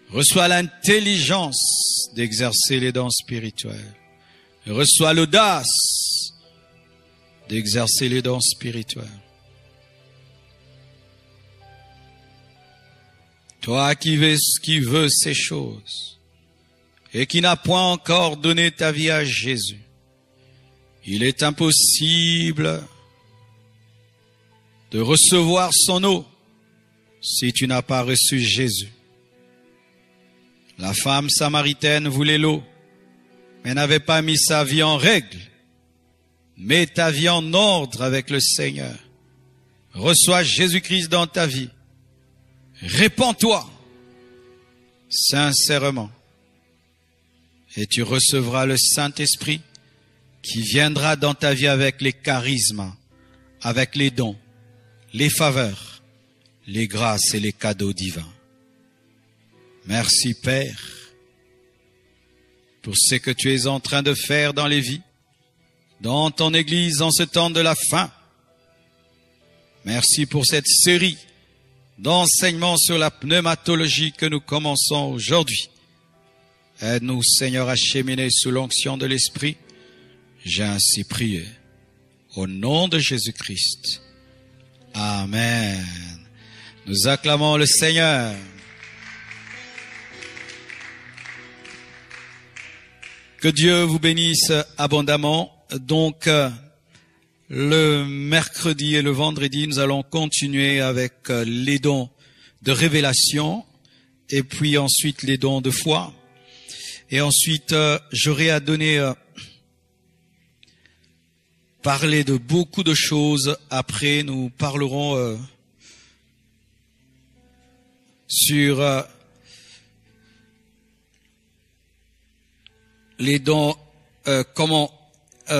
[SPEAKER 1] Reçois l'intelligence d'exercer les dons spirituels. Reçois l'audace d'exercer les dons spirituels. Toi qui veux ces choses et qui n'as point encore donné ta vie à Jésus, il est impossible de recevoir son eau si tu n'as pas reçu Jésus. La femme samaritaine voulait l'eau, mais n'avait pas mis sa vie en règle. Mets ta vie en ordre avec le Seigneur. Reçois Jésus-Christ dans ta vie. Répands-toi sincèrement et tu recevras le Saint-Esprit qui viendra dans ta vie avec les charismes, avec les dons, les faveurs, les grâces et les cadeaux divins. Merci Père pour ce que tu es en train de faire dans les vies, dans ton Église en ce temps de la fin. Merci pour cette série d'enseignements sur la pneumatologie que nous commençons aujourd'hui. Aide-nous Seigneur à cheminer sous l'onction de l'Esprit. J'ai ainsi prié au nom de Jésus-Christ. Amen. Nous acclamons le Seigneur. Que Dieu vous bénisse abondamment. Donc, le mercredi et le vendredi, nous allons continuer avec les dons de révélation et puis ensuite les dons de foi. Et ensuite, j'aurai à donner, parler de beaucoup de choses. Après, nous parlerons sur les dons, comment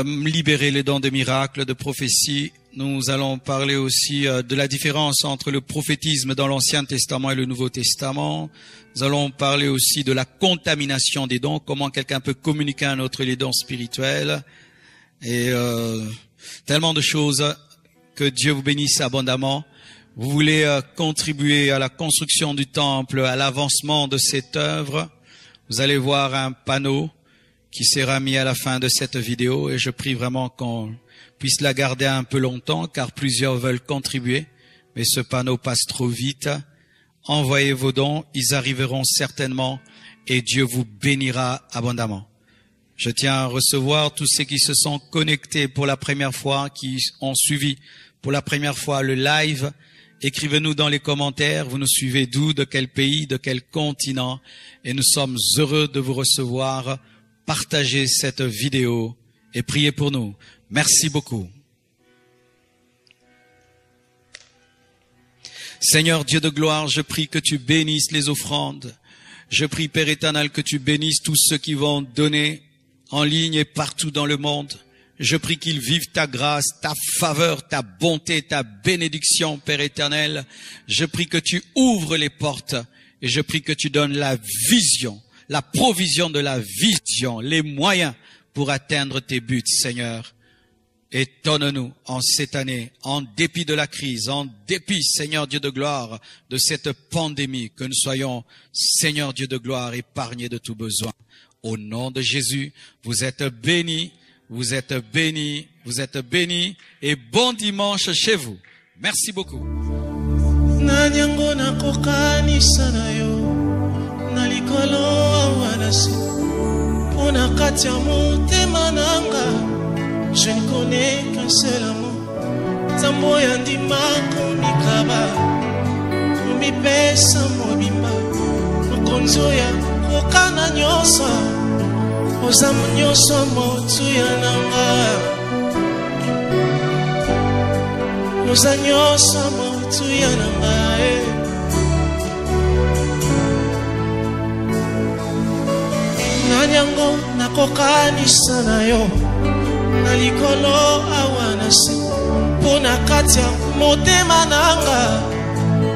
[SPEAKER 1] libérer les dons de miracles, de prophétie. Nous allons parler aussi de la différence entre le prophétisme dans l'Ancien Testament et le Nouveau Testament. Nous allons parler aussi de la contamination des dons, comment quelqu'un peut communiquer à un autre les dons spirituels. Et tellement de choses. Que Dieu vous bénisse abondamment. Vous voulez contribuer à la construction du temple, à l'avancement de cette œuvre. Vous allez voir un panneau qui sera mis à la fin de cette vidéo et je prie vraiment qu'on puisse la garder un peu longtemps car plusieurs veulent contribuer, mais ce panneau passe trop vite. Envoyez vos dons, ils arriveront certainement et Dieu vous bénira abondamment. Je tiens à recevoir tous ceux qui se sont connectés pour la première fois, qui ont suivi pour la première fois le live. Écrivez-nous dans les commentaires, vous nous suivez d'où, de quel pays, de quel continent et nous sommes heureux de vous recevoir. Partagez cette vidéo et priez pour nous. Merci beaucoup. Seigneur Dieu de gloire, je prie que tu bénisses les offrandes. Je prie, Père éternel, que tu bénisses tous ceux qui vont donner en ligne et partout dans le monde. Je prie qu'ils vivent ta grâce, ta faveur, ta bonté, ta bénédiction, Père éternel. Je prie que tu ouvres les portes et je prie que tu donnes la vision, la provision de la vision, les moyens pour atteindre tes buts, Seigneur. Étonne-nous en cette année, en dépit de la crise, en dépit, Seigneur Dieu de gloire, de cette pandémie, que nous soyons, Seigneur Dieu de gloire, épargnés de tout besoin. Au nom de Jésus, vous êtes bénis, vous êtes bénis, vous êtes bénis, et bon dimanche chez vous. Merci beaucoup.
[SPEAKER 2] Je ne connais qu'un seul amour. Tambo yandima kumikaba, kumipesa mobimba. Mukonzoya kokana nyosa, ozamu nyosa motu yananga. Oza nyosa motu yananga. Nanyango nakokanisa na yo. Nalikolo awanasi pona katia motema nanga.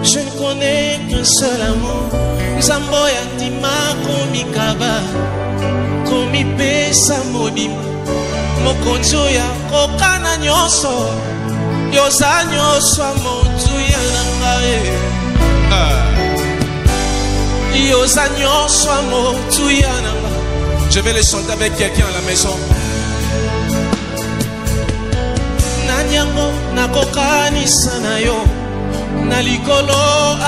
[SPEAKER 2] Je ne connais qu'un seul amour. Nzambo ya ndima komikaba, komipesa mobima. Mokonzo ya kokana nyoso, yoza nyoso motu ya Je vais le chanter avec quelqu'un à la maison. Nanyango nakokanisa na yo na likolo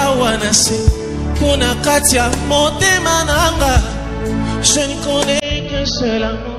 [SPEAKER 2] awanase kuna katia motema nanga. Je ne connais qu'un seul amour.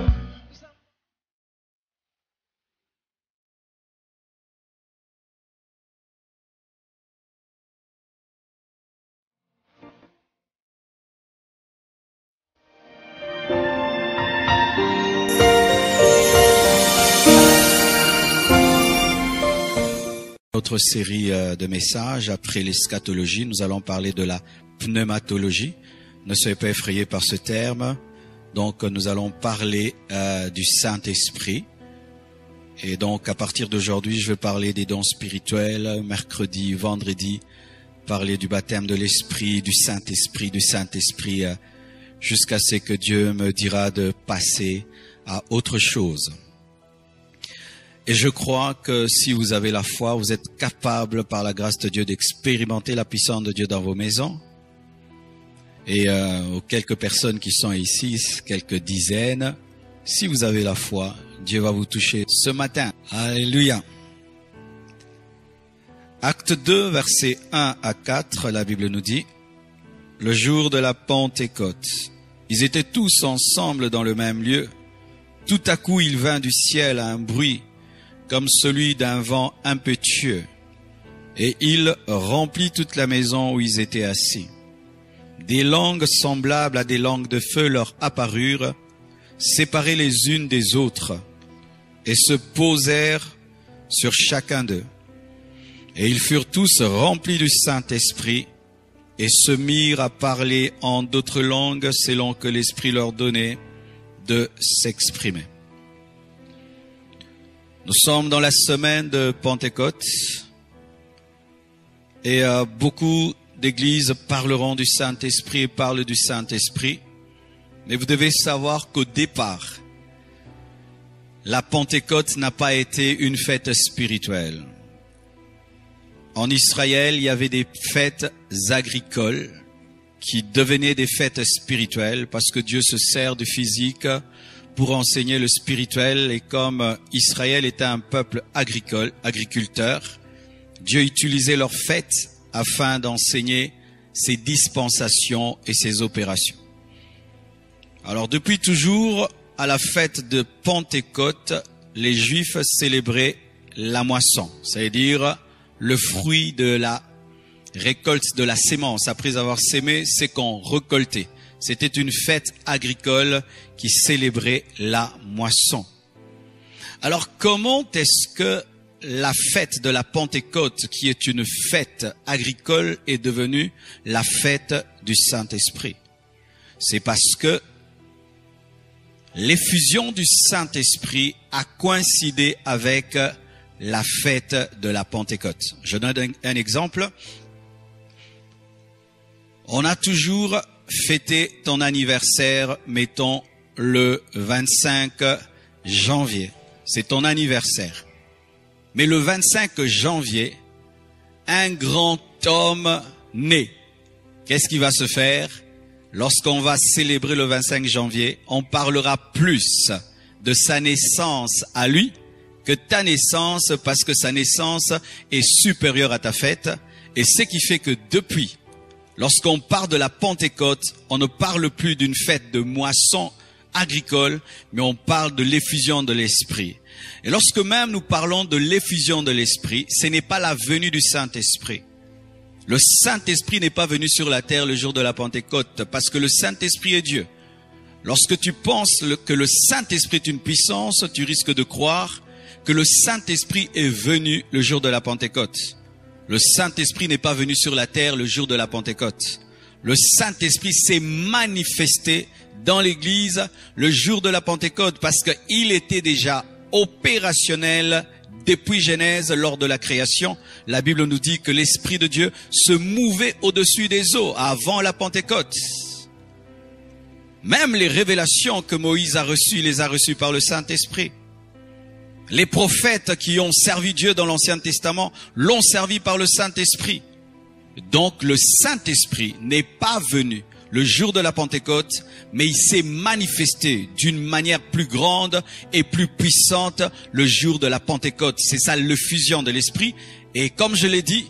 [SPEAKER 1] Notre série de messages, après l'eschatologie, nous allons parler de la pneumatologie. Ne soyez pas effrayés par ce terme. Donc, nous allons parler du Saint-Esprit. Et donc, à partir d'aujourd'hui, je vais parler des dons spirituels. Mercredi, vendredi, parler du baptême de l'Esprit, du Saint-Esprit, jusqu'à ce que Dieu me dira de passer à autre chose. Et je crois que si vous avez la foi, vous êtes capable par la grâce de Dieu d'expérimenter la puissance de Dieu dans vos maisons. Et aux quelques personnes qui sont ici, quelques dizaines, si vous avez la foi, Dieu va vous toucher ce matin. Alléluia. Acte 2, versets 1 à 4, la Bible nous dit, « Le jour de la Pentecôte, ils étaient tous ensemble dans le même lieu. Tout à coup, il vint du ciel un bruit, comme celui d'un vent impétueux, et il remplit toute la maison où ils étaient assis. Des langues semblables à des langues de feu leur apparurent, séparées les unes des autres, et se posèrent sur chacun d'eux. Et ils furent tous remplis du Saint-Esprit, et se mirent à parler en d'autres langues selon que l'Esprit leur donnait de s'exprimer. » Nous sommes dans la semaine de Pentecôte et beaucoup d'églises parleront du Saint-Esprit et parlent du Saint-Esprit. Mais vous devez savoir qu'au départ, la Pentecôte n'a pas été une fête spirituelle. En Israël, il y avait des fêtes agricoles qui devenaient des fêtes spirituelles parce que Dieu se sert du physique pour enseigner le spirituel, et comme Israël était un peuple agriculteur, Dieu utilisait leurs fêtes afin d'enseigner ses dispensations et ses opérations. Alors depuis toujours, à la fête de Pentecôte, les Juifs célébraient la moisson, c'est-à-dire le fruit de la récolte de la sémence. Après avoir sémé, c'est qu'on récoltait. C'était une fête agricole qui célébrait la moisson. Alors comment est-ce que la fête de la Pentecôte, qui est une fête agricole, est devenue la fête du Saint-Esprit? C'est parce que l'effusion du Saint-Esprit a coïncidé avec la fête de la Pentecôte. Je donne un exemple. On a toujours fêté ton anniversaire, mettons, le 25 janvier. C'est ton anniversaire. Mais le 25 janvier, un grand homme naît. Qu'est-ce qui va se faire? Lorsqu'on va célébrer le 25 janvier, on parlera plus de sa naissance à lui que ta naissance, parce que sa naissance est supérieure à ta fête. Et ce qui fait que depuis, lorsqu'on parle de la Pentecôte, on ne parle plus d'une fête de moisson agricole, mais on parle de l'effusion de l'Esprit. Et lorsque même nous parlons de l'effusion de l'Esprit, ce n'est pas la venue du Saint-Esprit. Le Saint-Esprit n'est pas venu sur la terre le jour de la Pentecôte, parce que le Saint-Esprit est Dieu. Lorsque tu penses que le Saint-Esprit est une puissance, tu risques de croire que le Saint-Esprit est venu le jour de la Pentecôte. Le Saint-Esprit n'est pas venu sur la terre le jour de la Pentecôte. Le Saint-Esprit s'est manifesté dans l'Église le jour de la Pentecôte parce qu'il était déjà opérationnel depuis Genèse lors de la création. La Bible nous dit que l'Esprit de Dieu se mouvait au-dessus des eaux avant la Pentecôte. Même les révélations que Moïse a reçues, il les a reçues par le Saint-Esprit. Les prophètes qui ont servi Dieu dans l'Ancien Testament l'ont servi par le Saint-Esprit. Donc le Saint-Esprit n'est pas venu le jour de la Pentecôte, mais il s'est manifesté d'une manière plus grande et plus puissante le jour de la Pentecôte. C'est ça l'effusion de l'Esprit. Et comme je l'ai dit,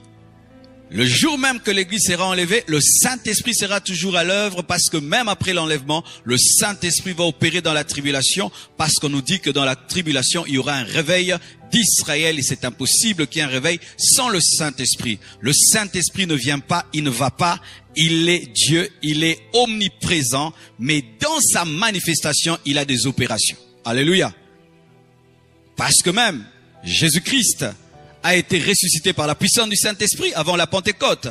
[SPEAKER 1] le jour même que l'Église sera enlevée, le Saint-Esprit sera toujours à l'œuvre, parce que même après l'enlèvement, le Saint-Esprit va opérer dans la tribulation, parce qu'on nous dit que dans la tribulation, il y aura un réveil d'Israël, et c'est impossible qu'il y ait un réveil sans le Saint-Esprit. Le Saint-Esprit ne vient pas, il ne va pas, il est Dieu, il est omniprésent, mais dans sa manifestation, il a des opérations. Alléluia. Parce que même Jésus-Christ a été ressuscité par la puissance du Saint-Esprit avant la Pentecôte.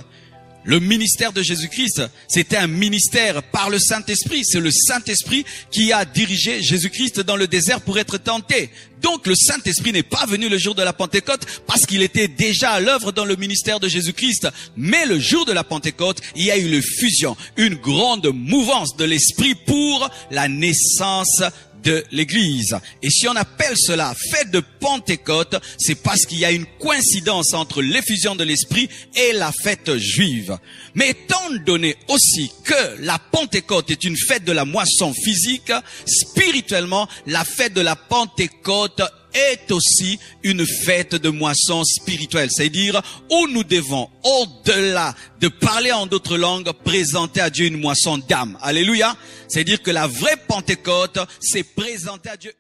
[SPEAKER 1] Le ministère de Jésus-Christ, c'était un ministère par le Saint-Esprit. C'est le Saint-Esprit qui a dirigé Jésus-Christ dans le désert pour être tenté. Donc le Saint-Esprit n'est pas venu le jour de la Pentecôte parce qu'il était déjà à l'œuvre dans le ministère de Jésus-Christ. Mais le jour de la Pentecôte, il y a eu une fusion, une grande mouvance de l'Esprit pour la naissance de l'Église. Et si on appelle cela fête de Pentecôte, c'est parce qu'il y a une coïncidence entre l'effusion de l'Esprit et la fête juive. Mais étant donné aussi que la Pentecôte est une fête de la moisson physique, spirituellement, la fête de la Pentecôte est aussi une fête de moisson spirituelle. C'est-à-dire où nous devons, au-delà de parler en d'autres langues, présenter à Dieu une moisson d'âme. Alléluia. C'est-à-dire que la vraie Pentecôte, c'est présenter à Dieu